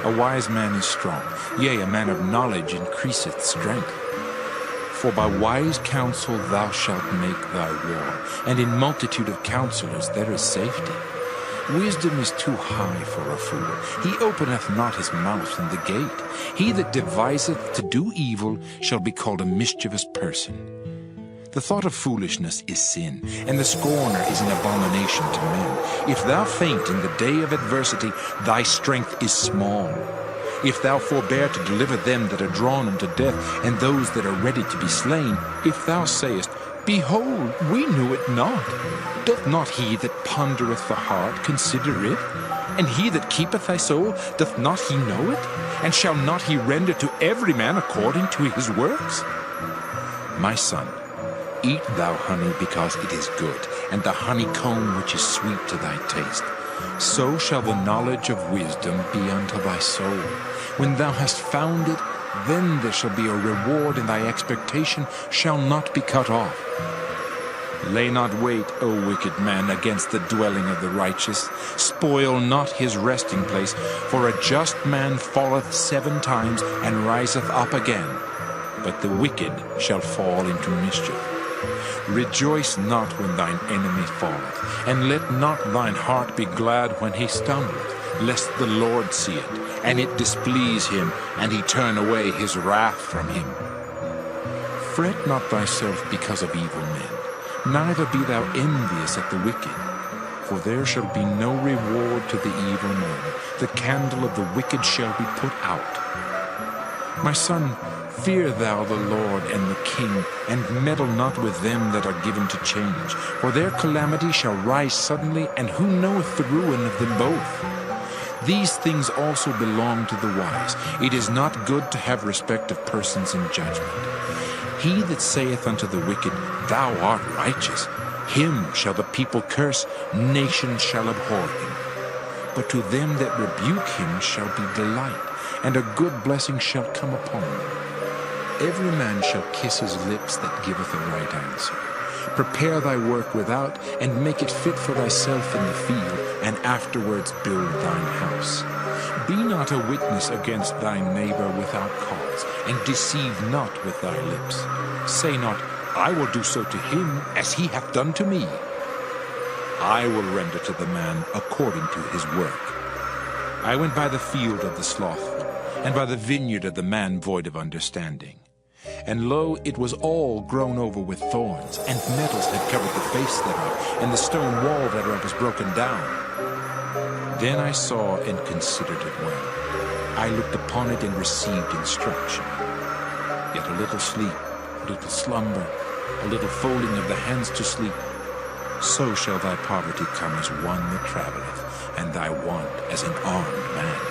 A wise man is strong, yea, a man of knowledge increaseth strength. For by wise counsel thou shalt make thy war, and in multitude of counselors there is safety. Wisdom is too high for a fool. He openeth not his mouth in the gate. He that deviseth to do evil shall be called a mischievous person. The thought of foolishness is sin, and the scorner is an abomination to men. If thou faint in the day of adversity, thy strength is small. If thou forbear to deliver them that are drawn unto death, and those that are ready to be slain, if thou sayest, Behold, we knew it not, doth not he that pondereth the heart consider it? And he that keepeth thy soul, doth not he know it? And shall not he render to every man according to his works? My son, eat thou honey because it is good, and the honeycomb which is sweet to thy taste. So shall the knowledge of wisdom be unto thy soul. When thou hast found it, then there shall be a reward, and thy expectation shall not be cut off. Lay not wait, O wicked man, against the dwelling of the righteous. Spoil not his resting place, for a just man falleth 7 times and riseth up again. But the wicked shall fall into mischief. Rejoice not when thine enemy falleth, and let not thine heart be glad when he stumbleth, lest the Lord see it, and it displease him, and he turn away his wrath from him. Fret not thyself because of evil men, neither be thou envious at the wicked, for there shall be no reward to the evil man. The candle of the wicked shall be put out. My son, fear thou the Lord and the king, and meddle not with them that are given to change, for their calamity shall rise suddenly, and who knoweth the ruin of them both? These things also belong to the wise. It is not good to have respect of persons in judgment. He that saith unto the wicked, Thou art righteous, him shall the people curse, nations shall abhor him. But to them that rebuke him shall be delight, and a good blessing shall come upon them. Every man shall kiss his lips that giveth a right answer. Prepare thy work without, and make it fit for thyself in the field, and afterwards build thine house. Be not a witness against thy neighbor without cause, and deceive not with thy lips. Say not, I will do so to him as he hath done to me. I will render to the man according to his work. I went by the field of the slothful, and by the vineyard of the man void of understanding. And lo, it was all grown over with thorns, and nettles had covered the face thereof, and the stone wall thereof was broken down. Then I saw and considered it well. I looked upon it and received instruction. Yet a little sleep, a little slumber, a little folding of the hands to sleep. So shall thy poverty come as one that travelleth, and thy want as an armed man.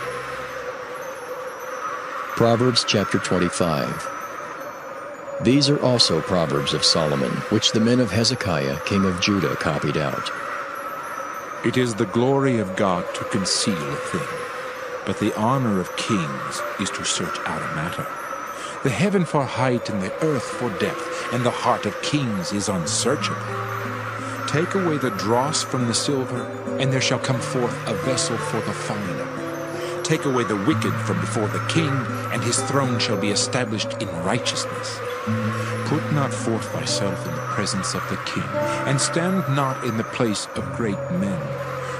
Proverbs chapter 25. These are also Proverbs of Solomon, which the men of Hezekiah, king of Judah, copied out. It is the glory of God to conceal a thing, but the honor of kings is to search out a matter. The heaven for height and the earth for depth, and the heart of kings is unsearchable. Take away the dross from the silver, and there shall come forth a vessel for the finer. Take away the wicked from before the king, and his throne shall be established in righteousness. Put not forth thyself in the presence of the king, and stand not in the place of great men.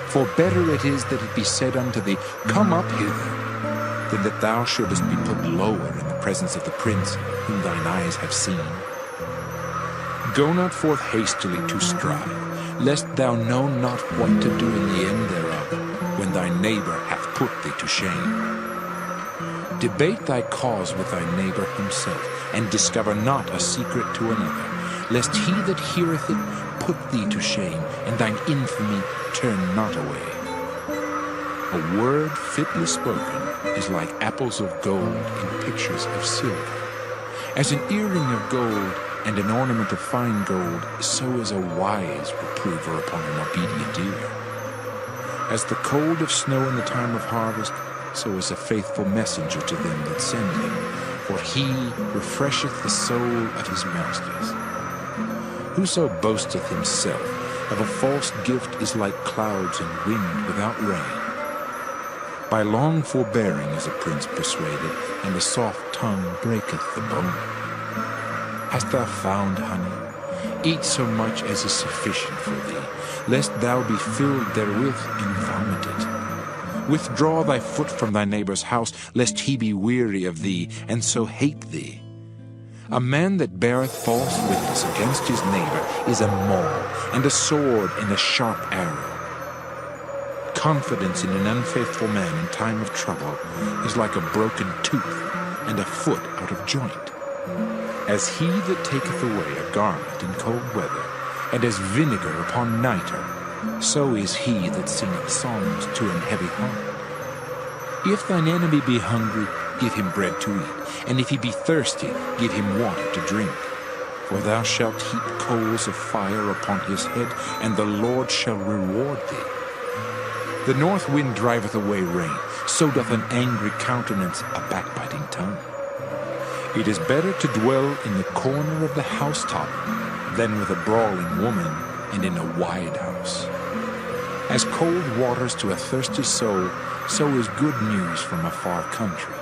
For better it is that it be said unto thee, Come up hither, than that thou shouldest be put lower in the presence of the prince whom thine eyes have seen. Go not forth hastily to strive, lest thou know not what to do in the end thereof, when thy neighbor hath put thee to shame. Debate thy cause with thy neighbor himself, and discover not a secret to another, lest he that heareth it put thee to shame, and thine infamy turn not away. A word fitly spoken is like apples of gold in pictures of silver. As an earring of gold and an ornament of fine gold, so is a wise reprover upon an obedient ear. As the cold of snow in the time of harvest, so is a faithful messenger to them that send him, for he refresheth the soul of his masters. Whoso boasteth himself of a false gift is like clouds and wind without rain. By long forbearing is a prince persuaded, and a soft tongue breaketh the bone. Hast thou found honey? Eat so much as is sufficient for thee, lest thou be filled therewith and vomit it. Withdraw thy foot from thy neighbor's house, lest he be weary of thee, and so hate thee. A man that beareth false witness against his neighbor is a maul, and a sword and a sharp arrow. Confidence in an unfaithful man in time of trouble is like a broken tooth and a foot out of joint. As he that taketh away a garment in cold weather, and as vinegar upon nitre, so is he that singeth songs to an heavy heart. If thine enemy be hungry, give him bread to eat, and if he be thirsty, give him water to drink. For thou shalt heap coals of fire upon his head, and the Lord shall reward thee. The north wind driveth away rain, so doth an angry countenance a backbiting tongue. It is better to dwell in the corner of the housetop than with a brawling woman and in a wide house. As cold waters to a thirsty soul, so is good news from a far country.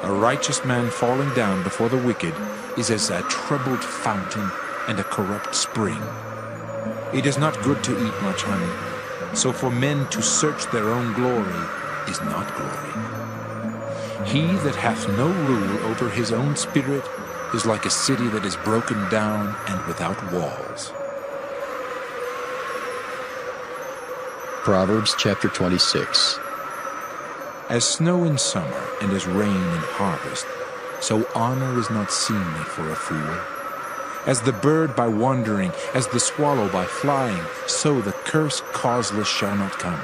A righteous man falling down before the wicked is as a troubled fountain and a corrupt spring. It is not good to eat much honey, so for men to search their own glory is not glory. He that hath no rule over his own spirit is like a city that is broken down and without walls. Proverbs chapter 26. As snow in summer and as rain in harvest, so honor is not seemly for a fool. As the bird by wandering, as the swallow by flying, so the curse causeless shall not come.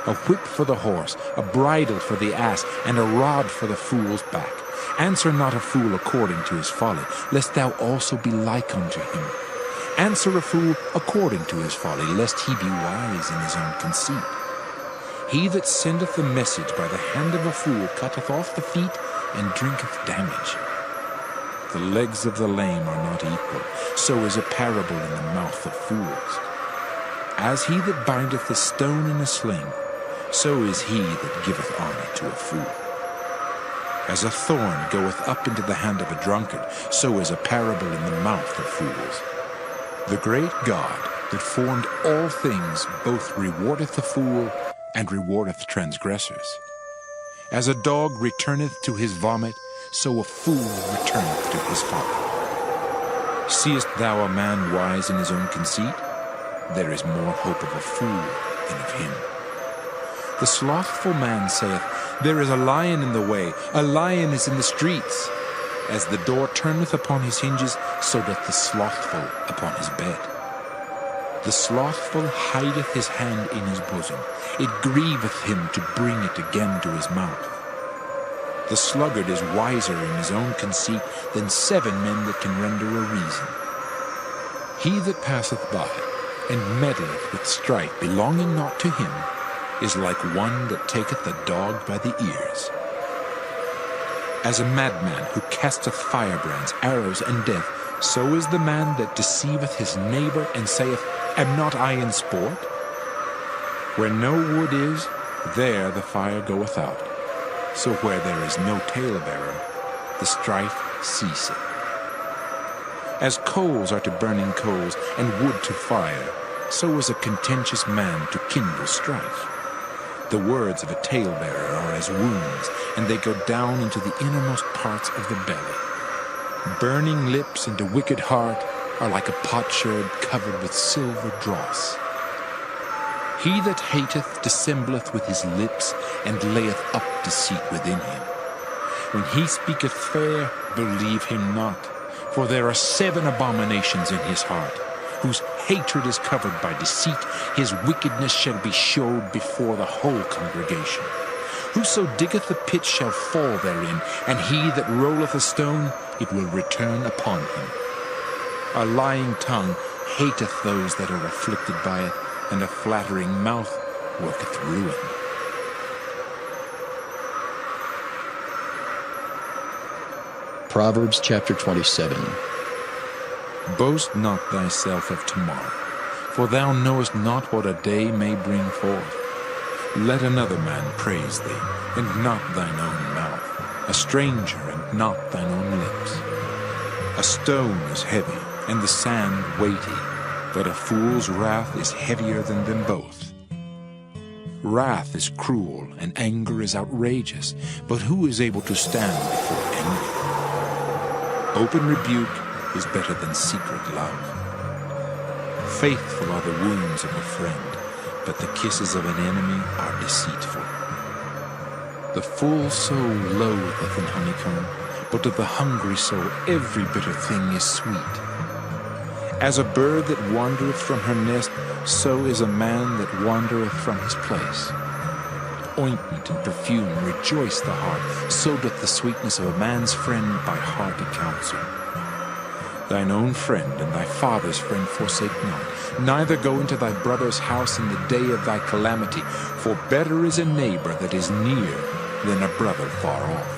A whip for the horse, a bridle for the ass, and a rod for the fool's back. Answer not a fool according to his folly, lest thou also be like unto him. Answer a fool according to his folly, lest he be wise in his own conceit. He that sendeth a message by the hand of a fool cutteth off the feet and drinketh damage. The legs of the lame are not equal, so is a parable in the mouth of fools. As he that bindeth a stone in a sling, so is he that giveth honor to a fool. As a thorn goeth up into the hand of a drunkard, so is a parable in the mouth of fools. The great God that formed all things both rewardeth the fool and rewardeth transgressors. As a dog returneth to his vomit, so a fool returneth to his folly. Seest thou a man wise in his own conceit? There is more hope of a fool than of him. The slothful man saith, There is a lion in the way, a lion is in the streets. As the door turneth upon his hinges, so doth the slothful upon his bed. The slothful hideth his hand in his bosom. It grieveth him to bring it again to his mouth. The sluggard is wiser in his own conceit than 7 men that can render a reason. He that passeth by and meddleth with strife belonging not to him, is like one that taketh the dog by the ears. As a madman who casteth firebrands, arrows, and death, so is the man that deceiveth his neighbor, and saith, Am not I in sport? Where no wood is, there the fire goeth out. So where there is no talebearer, the strife ceaseth. As coals are to burning coals, and wood to fire, so is a contentious man to kindle strife. The words of a talebearer are as wounds, and they go down into the innermost parts of the belly. Burning lips and a wicked heart are like a potsherd covered with silver dross. He that hateth dissembleth with his lips, and layeth up deceit within him. When he speaketh fair, believe him not, for there are 7 abominations in his heart, whose hatred is covered by deceit. His wickedness shall be showed before the whole congregation. Whoso diggeth a pit shall fall therein, and he that rolleth a stone, it will return upon him. A lying tongue hateth those that are afflicted by it, and a flattering mouth worketh ruin. Proverbs chapter 27. Boast not thyself of tomorrow, for thou knowest not what a day may bring forth. Let another man praise thee, and not thine own mouth, a stranger, and not thine own lips. A stone is heavy, and the sand weighty, but a fool's wrath is heavier than them both. Wrath is cruel, and anger is outrageous, but who is able to stand before anger? Open rebuke is better than secret love. Faithful are the wounds of a friend, but the kisses of an enemy are deceitful. The full soul loatheth an honeycomb, but to the hungry soul every bitter thing is sweet. As a bird that wandereth from her nest, so is a man that wandereth from his place. Ointment and perfume rejoice the heart, so doth the sweetness of a man's friend by hearty counsel. Thine own friend and thy father's friend forsake not, neither go into thy brother's house in the day of thy calamity, for better is a neighbor that is near than a brother far off.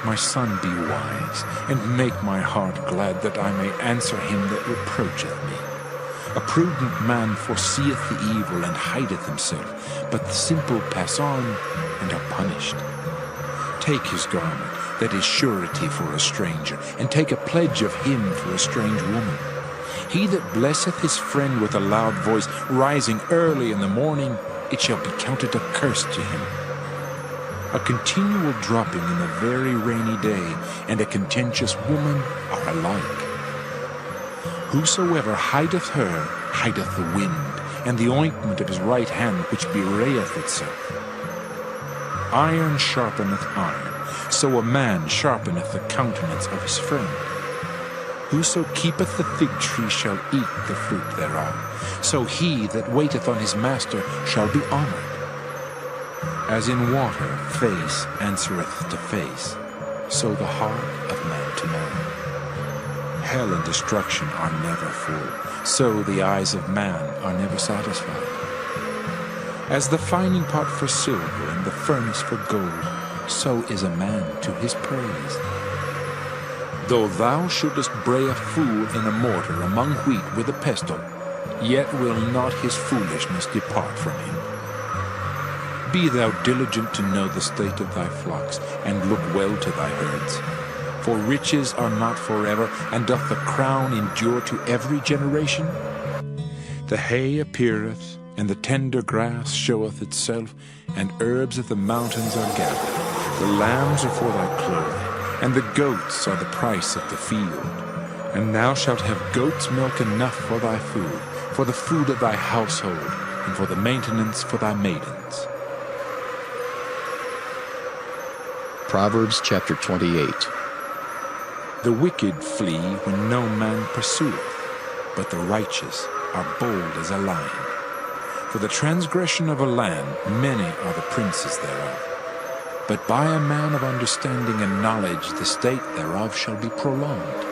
My son, be wise, and make my heart glad, that I may answer him that reproacheth me. A prudent man foreseeth the evil, and hideth himself, but the simple pass on, and are punished. Take his garment, that is surety for a stranger, and take a pledge of him for a strange woman. He that blesseth his friend with a loud voice, rising early in the morning, it shall be counted a curse to him. A continual dropping in a very rainy day, and a contentious woman are alike. Whosoever hideth her, hideth the wind, and the ointment of his right hand which bewrayeth itself. Iron sharpeneth iron, so a man sharpeneth the countenance of his friend. Whoso keepeth the fig tree shall eat the fruit thereof, so he that waiteth on his master shall be honored. As in water face answereth to face, so the heart of man to man. Hell and destruction are never full, so the eyes of man are never satisfied. As the fining pot for silver and the furnace for gold, so is a man to his praise. Though thou shouldest bray a fool in a mortar among wheat with a pestle, yet will not his foolishness depart from him. Be thou diligent to know the state of thy flocks, and look well to thy herds. For riches are not forever, and doth the crown endure to every generation? The hay appeareth, and the tender grass showeth itself, and herbs of the mountains are gathered. The lambs are for thy clothing, and the goats are the price of the field. And thou shalt have goat's milk enough for thy food, for the food of thy household, and for the maintenance for thy maidens. Proverbs chapter 28. The wicked flee when no man pursueth, but the righteous are bold as a lion. For the transgression of a land many are the princes thereof, but by a man of understanding and knowledge the state thereof shall be prolonged.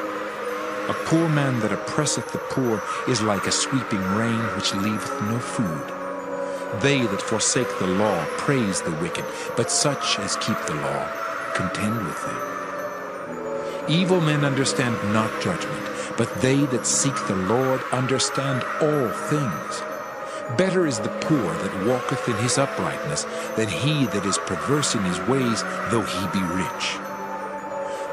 A poor man that oppresseth the poor is like a sweeping rain which leaveth no food. They that forsake the law praise the wicked, but such as keep the law contend with them. Evil men understand not judgment, but they that seek the Lord understand all things. Better is the poor that walketh in his uprightness than he that is perverse in his ways, though he be rich.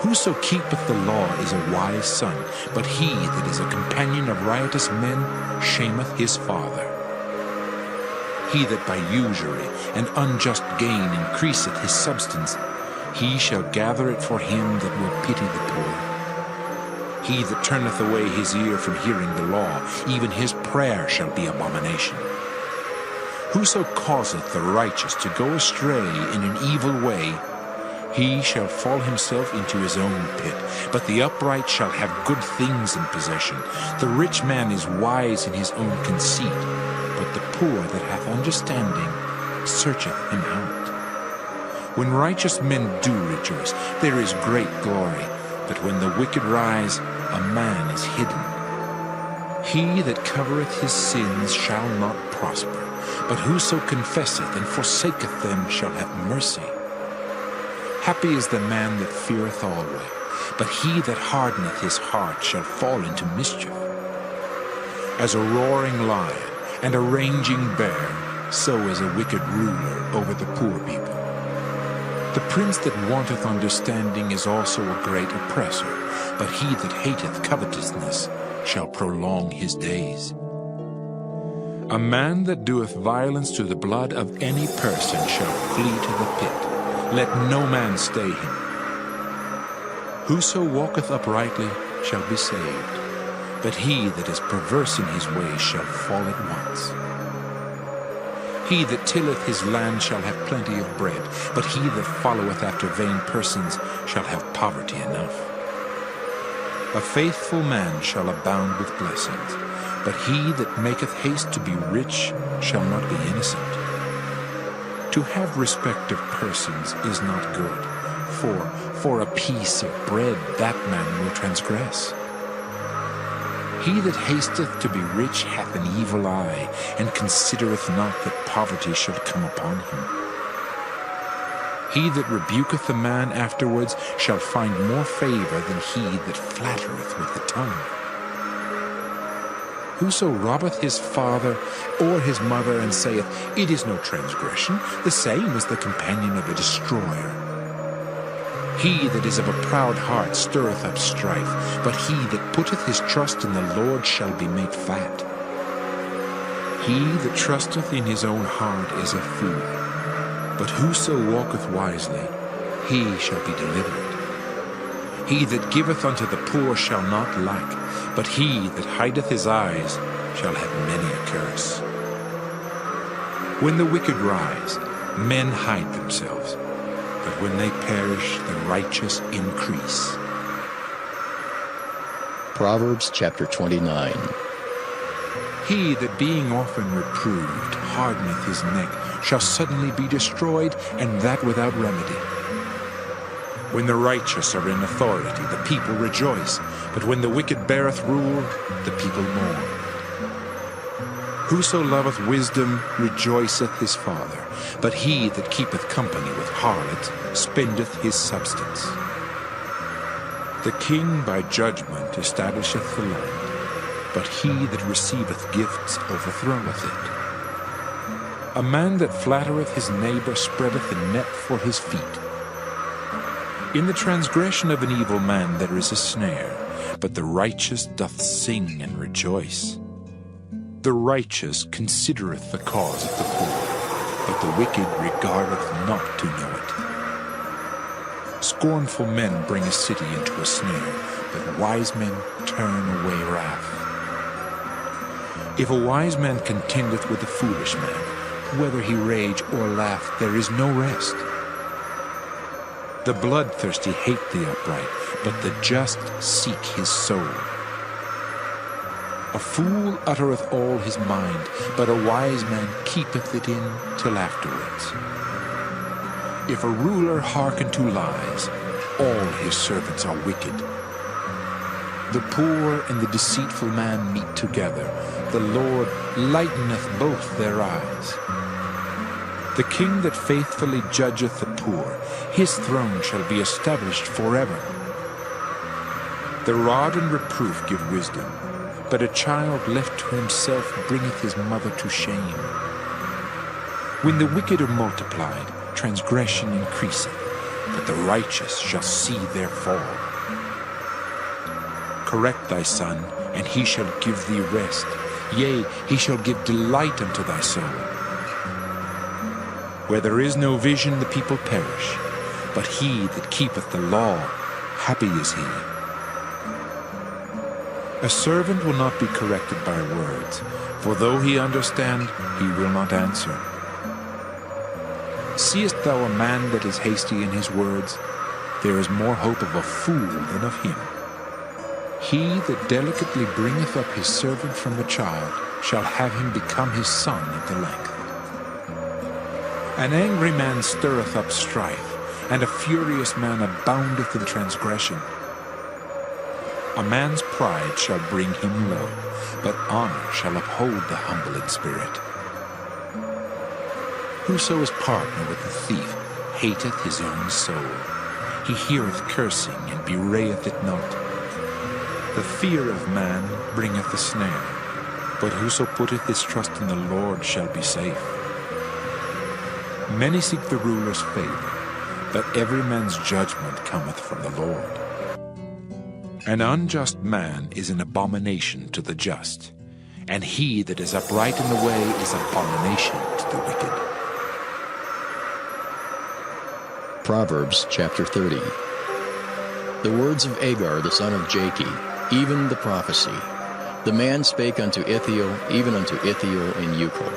Whoso keepeth the law is a wise son, but he that is a companion of riotous men shameth his father. He that by usury and unjust gain increaseth his substance, he shall gather it for him that will pity the poor. He that turneth away his ear from hearing the law, even his prayer shall be abomination. Whoso causeth the righteous to go astray in an evil way, he shall fall himself into his own pit, but the upright shall have good things in possession. The rich man is wise in his own conceit, but the poor that hath understanding searcheth him out. When righteous men do rejoice, there is great glory, but when the wicked rise, a man is hidden. He that covereth his sins shall not prosper, but whoso confesseth and forsaketh them shall have mercy. Happy is the man that feareth always, but he that hardeneth his heart shall fall into mischief. As a roaring lion and a raging bear, so is a wicked ruler over the poor people. The prince that wanteth understanding is also a great oppressor, but he that hateth covetousness shall prolong his days. A man that doeth violence to the blood of any person shall flee to the pit. Let no man stay him. Whoso walketh uprightly shall be saved, but he that is perverse in his ways shall fall at once. He that tilleth his land shall have plenty of bread, but he that followeth after vain persons shall have poverty enough. A faithful man shall abound with blessings, but he that maketh haste to be rich shall not be innocent. To have respect of persons is not good, for a piece of bread that man will transgress. He that hasteth to be rich hath an evil eye, and considereth not that poverty should come upon him. He that rebuketh a man afterwards shall find more favor than he that flattereth with the tongue. Whoso robbeth his father or his mother, and saith, It is no transgression, the same is the companion of a destroyer. He that is of a proud heart stirreth up strife, but he that putteth his trust in the Lord shall be made fat. He that trusteth in his own heart is a fool, but whoso walketh wisely, he shall be delivered. He that giveth unto the poor shall not lack, but he that hideth his eyes shall have many a curse. When the wicked rise, men hide themselves, but when they perish, the righteous increase. Proverbs chapter 29. He that being often reproved hardeneth his neck shall suddenly be destroyed, and that without remedy. When the righteous are in authority, the people rejoice, but when the wicked beareth rule, the people mourn. Whoso loveth wisdom rejoiceth his father, but he that keepeth company with harlots spendeth his substance. The king by judgment establisheth the land, but he that receiveth gifts overthroweth it. A man that flattereth his neighbor spreadeth a net for his feet. In the transgression of an evil man there is a snare, but the righteous doth sing and rejoice. The righteous considereth the cause of the poor, but the wicked regardeth not to know it. Scornful men bring a city into a snare, but wise men turn away wrath. If a wise man contendeth with a foolish man, whether he rage or laugh, there is no rest. The bloodthirsty hate the upright, but the just seek his soul. A fool uttereth all his mind, but a wise man keepeth it in till afterwards. If a ruler hearken to lies, all his servants are wicked. The poor and the deceitful man meet together. The Lord lighteneth both their eyes. The king that faithfully judgeth the poor, his throne shall be established forever. The rod and reproof give wisdom, but a child left to himself bringeth his mother to shame. When the wicked are multiplied, transgression increaseth, but the righteous shall see their fall. Correct thy son, and he shall give thee rest. Yea, he shall give delight unto thy soul. Where there is no vision, the people perish, but he that keepeth the law, happy is he. A servant will not be corrected by words, for though he understand, he will not answer. Seest thou a man that is hasty in his words? There is more hope of a fool than of him. He that delicately bringeth up his servant from a child shall have him become his son at the length. An angry man stirreth up strife, and a furious man aboundeth in transgression. A man's pride shall bring him low, but honor shall uphold the humble in spirit. Whoso is partner with the thief hateth his own soul. He heareth cursing, and bewrayeth it not. The fear of man bringeth a snare, but whoso putteth his trust in the Lord shall be safe. Many seek the ruler's favor, but every man's judgment cometh from the Lord. An unjust man is an abomination to the just, and he that is upright in the way is abomination to the wicked. Proverbs chapter 30. The words of Agar the son of Jakeh, even the prophecy. The man spake unto Ithiel, even unto Ithiel in Euchel.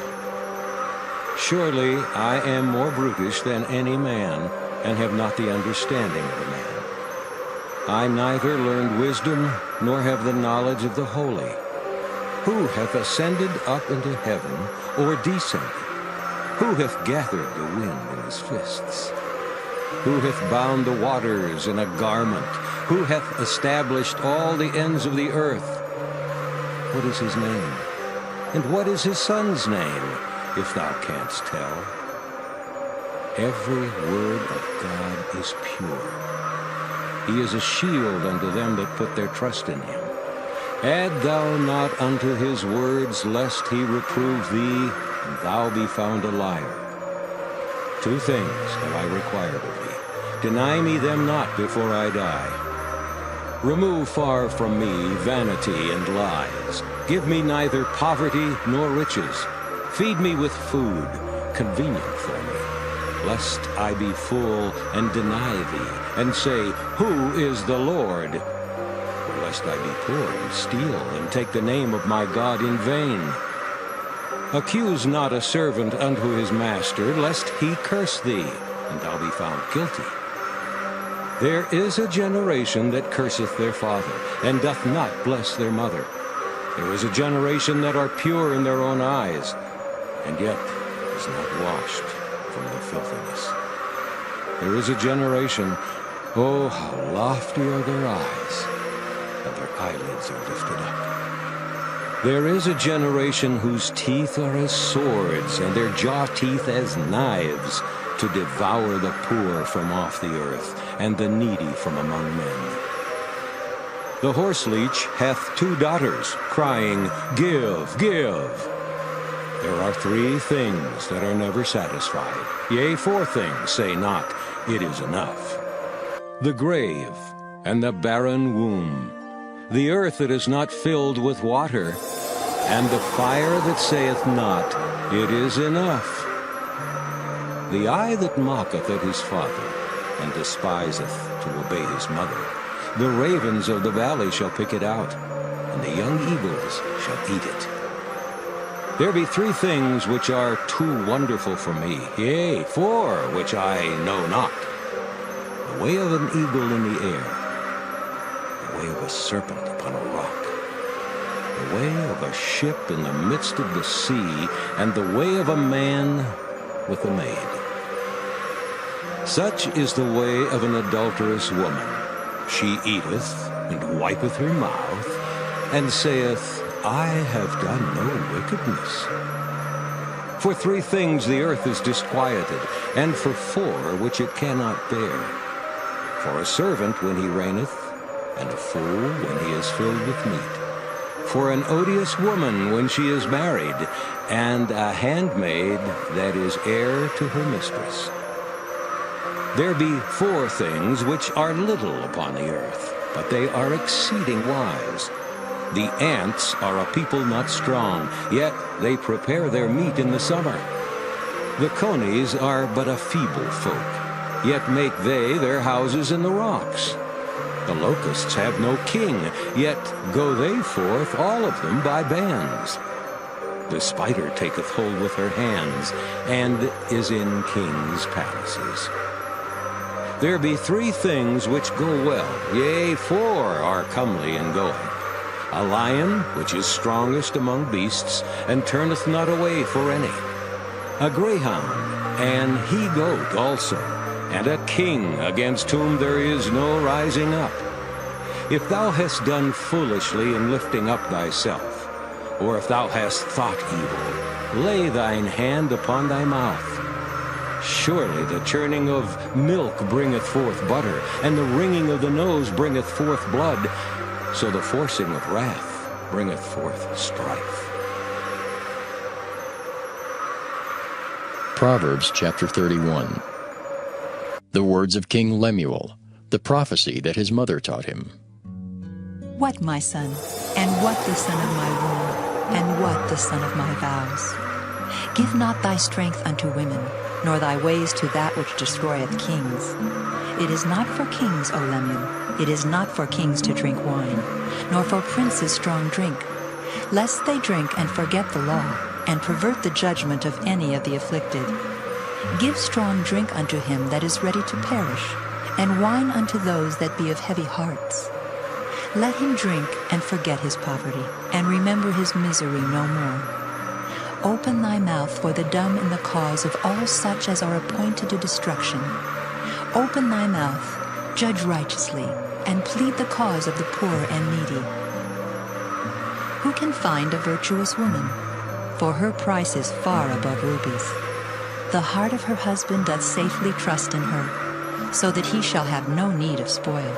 Surely I am more brutish than any man, and have not the understanding of a man. I neither learned wisdom, nor have the knowledge of the holy. Who hath ascended up into heaven, or descended? Who hath gathered the wind in his fists? Who hath bound the waters in a garment? Who hath established all the ends of the earth? What is his name? And what is his son's name, if thou canst tell? Every word of God is pure. He is a shield unto them that put their trust in him. Add thou not unto his words, lest he reprove thee, and thou be found a liar. 2 things have I required of thee. Deny me them not before I die. Remove far from me vanity and lies. Give me neither poverty nor riches. Feed me with food, convenient for me, lest I be full and deny thee, and say, Who is the Lord? Or lest I be poor and steal, and take the name of my God in vain. Accuse not a servant unto his master, lest he curse thee, and thou be found guilty. There is a generation that curseth their father, and doth not bless their mother. There is a generation that are pure in their own eyes, and yet is not washed from their filthiness. There is a generation, oh, how lofty are their eyes, and their eyelids are lifted up. There is a generation whose teeth are as swords, and their jaw teeth as knives, to devour the poor from off the earth, and the needy from among men. The horseleech hath 2 daughters, crying, Give, give. There are 3 things that are never satisfied. Yea, 4 things say not, It is enough. The grave and the barren womb, the earth that is not filled with water, and the fire that saith not, It is enough. The eye that mocketh at his father, and despiseth to obey his mother, the ravens of the valley shall pick it out, and the young eagles shall eat it. There be 3 things which are too wonderful for me, yea, 4 which I know not. The way of an eagle in the air, the way of a serpent upon a rock, the way of a ship in the midst of the sea, and the way of a man with a maid. Such is the way of an adulterous woman. She eateth, and wipeth her mouth, and saith, I have done no wickedness. For 3 things the earth is disquieted, and for 4 which it cannot bear. For a servant when he reigneth, and a fool when he is filled with meat. For an odious woman when she is married, and a handmaid that is heir to her mistress. There be 4 things which are little upon the earth, but they are exceeding wise. The ants are a people not strong, yet they prepare their meat in the summer. The conies are but a feeble folk, yet make they their houses in the rocks. The locusts have no king, yet go they forth all of them by bands. The spider taketh hold with her hands, and is in kings' palaces. There be 3 things which go well, yea, 4 are comely in going. A lion, which is strongest among beasts, and turneth not away for any. A greyhound, an he-goat also, and a king against whom there is no rising up. If thou hast done foolishly in lifting up thyself, or if thou hast thought evil, lay thine hand upon thy mouth. Surely the churning of milk bringeth forth butter, and the wringing of the nose bringeth forth blood, so the forcing of wrath bringeth forth strife. Proverbs chapter 31. The words of King Lemuel, the prophecy that his mother taught him. What, my son, and what the son of my womb, and what the son of my vows? Give not thy strength unto women, nor thy ways to that which destroyeth kings. It is not for kings, O Lemuel, it is not for kings to drink wine, nor for princes strong drink, lest they drink and forget the law, and pervert the judgment of any of the afflicted. Give strong drink unto him that is ready to perish, and wine unto those that be of heavy hearts. Let him drink and forget his poverty, and remember his misery no more. Open thy mouth for the dumb in the cause of all such as are appointed to destruction. Open thy mouth, judge righteously, and plead the cause of the poor and needy. Who can find a virtuous woman? For her price is far above rubies. The heart of her husband doth safely trust in her, so that he shall have no need of spoil.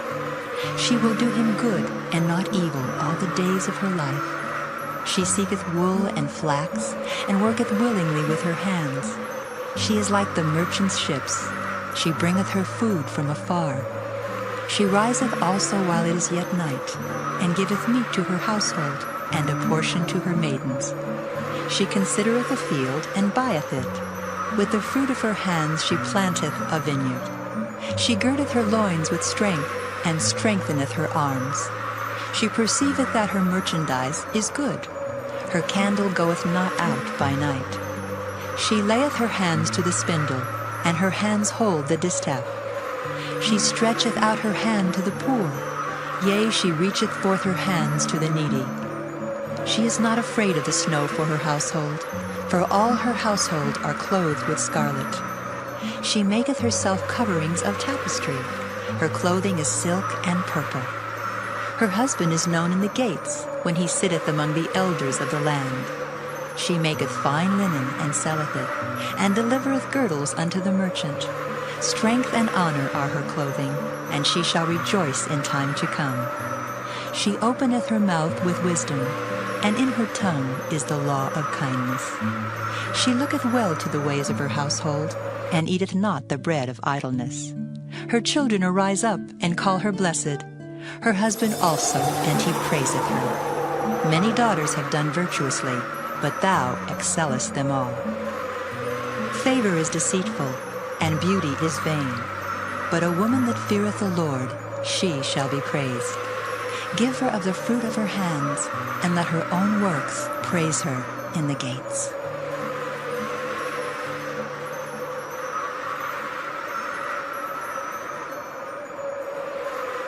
She will do him good and not evil all the days of her life. She seeketh wool and flax, and worketh willingly with her hands. She is like the merchant's ships. She bringeth her food from afar. She riseth also while it is yet night, and giveth meat to her household, and a portion to her maidens. She considereth a field, and buyeth it. With the fruit of her hands she planteth a vineyard. She girdeth her loins with strength, and strengtheneth her arms. She perceiveth that her merchandise is good. Her candle goeth not out by night. She layeth her hands to the spindle, and her hands hold the distaff. She stretcheth out her hand to the poor, yea, she reacheth forth her hands to the needy. She is not afraid of the snow for her household, for all her household are clothed with scarlet. She maketh herself coverings of tapestry. Her clothing is silk and purple. Her husband is known in the gates, when he sitteth among the elders of the land. She maketh fine linen and selleth it, and delivereth girdles unto the merchant. Strength and honor are her clothing, and she shall rejoice in time to come. She openeth her mouth with wisdom, and in her tongue is the law of kindness. She looketh well to the ways of her household, and eateth not the bread of idleness. Her children arise up and call her blessed, her husband also, and he praiseth her. Many daughters have done virtuously, but thou excellest them all. Favor is deceitful, and beauty is vain, but a woman that feareth the Lord, she shall be praised. Give her of the fruit of her hands, and let her own works praise her in the gates.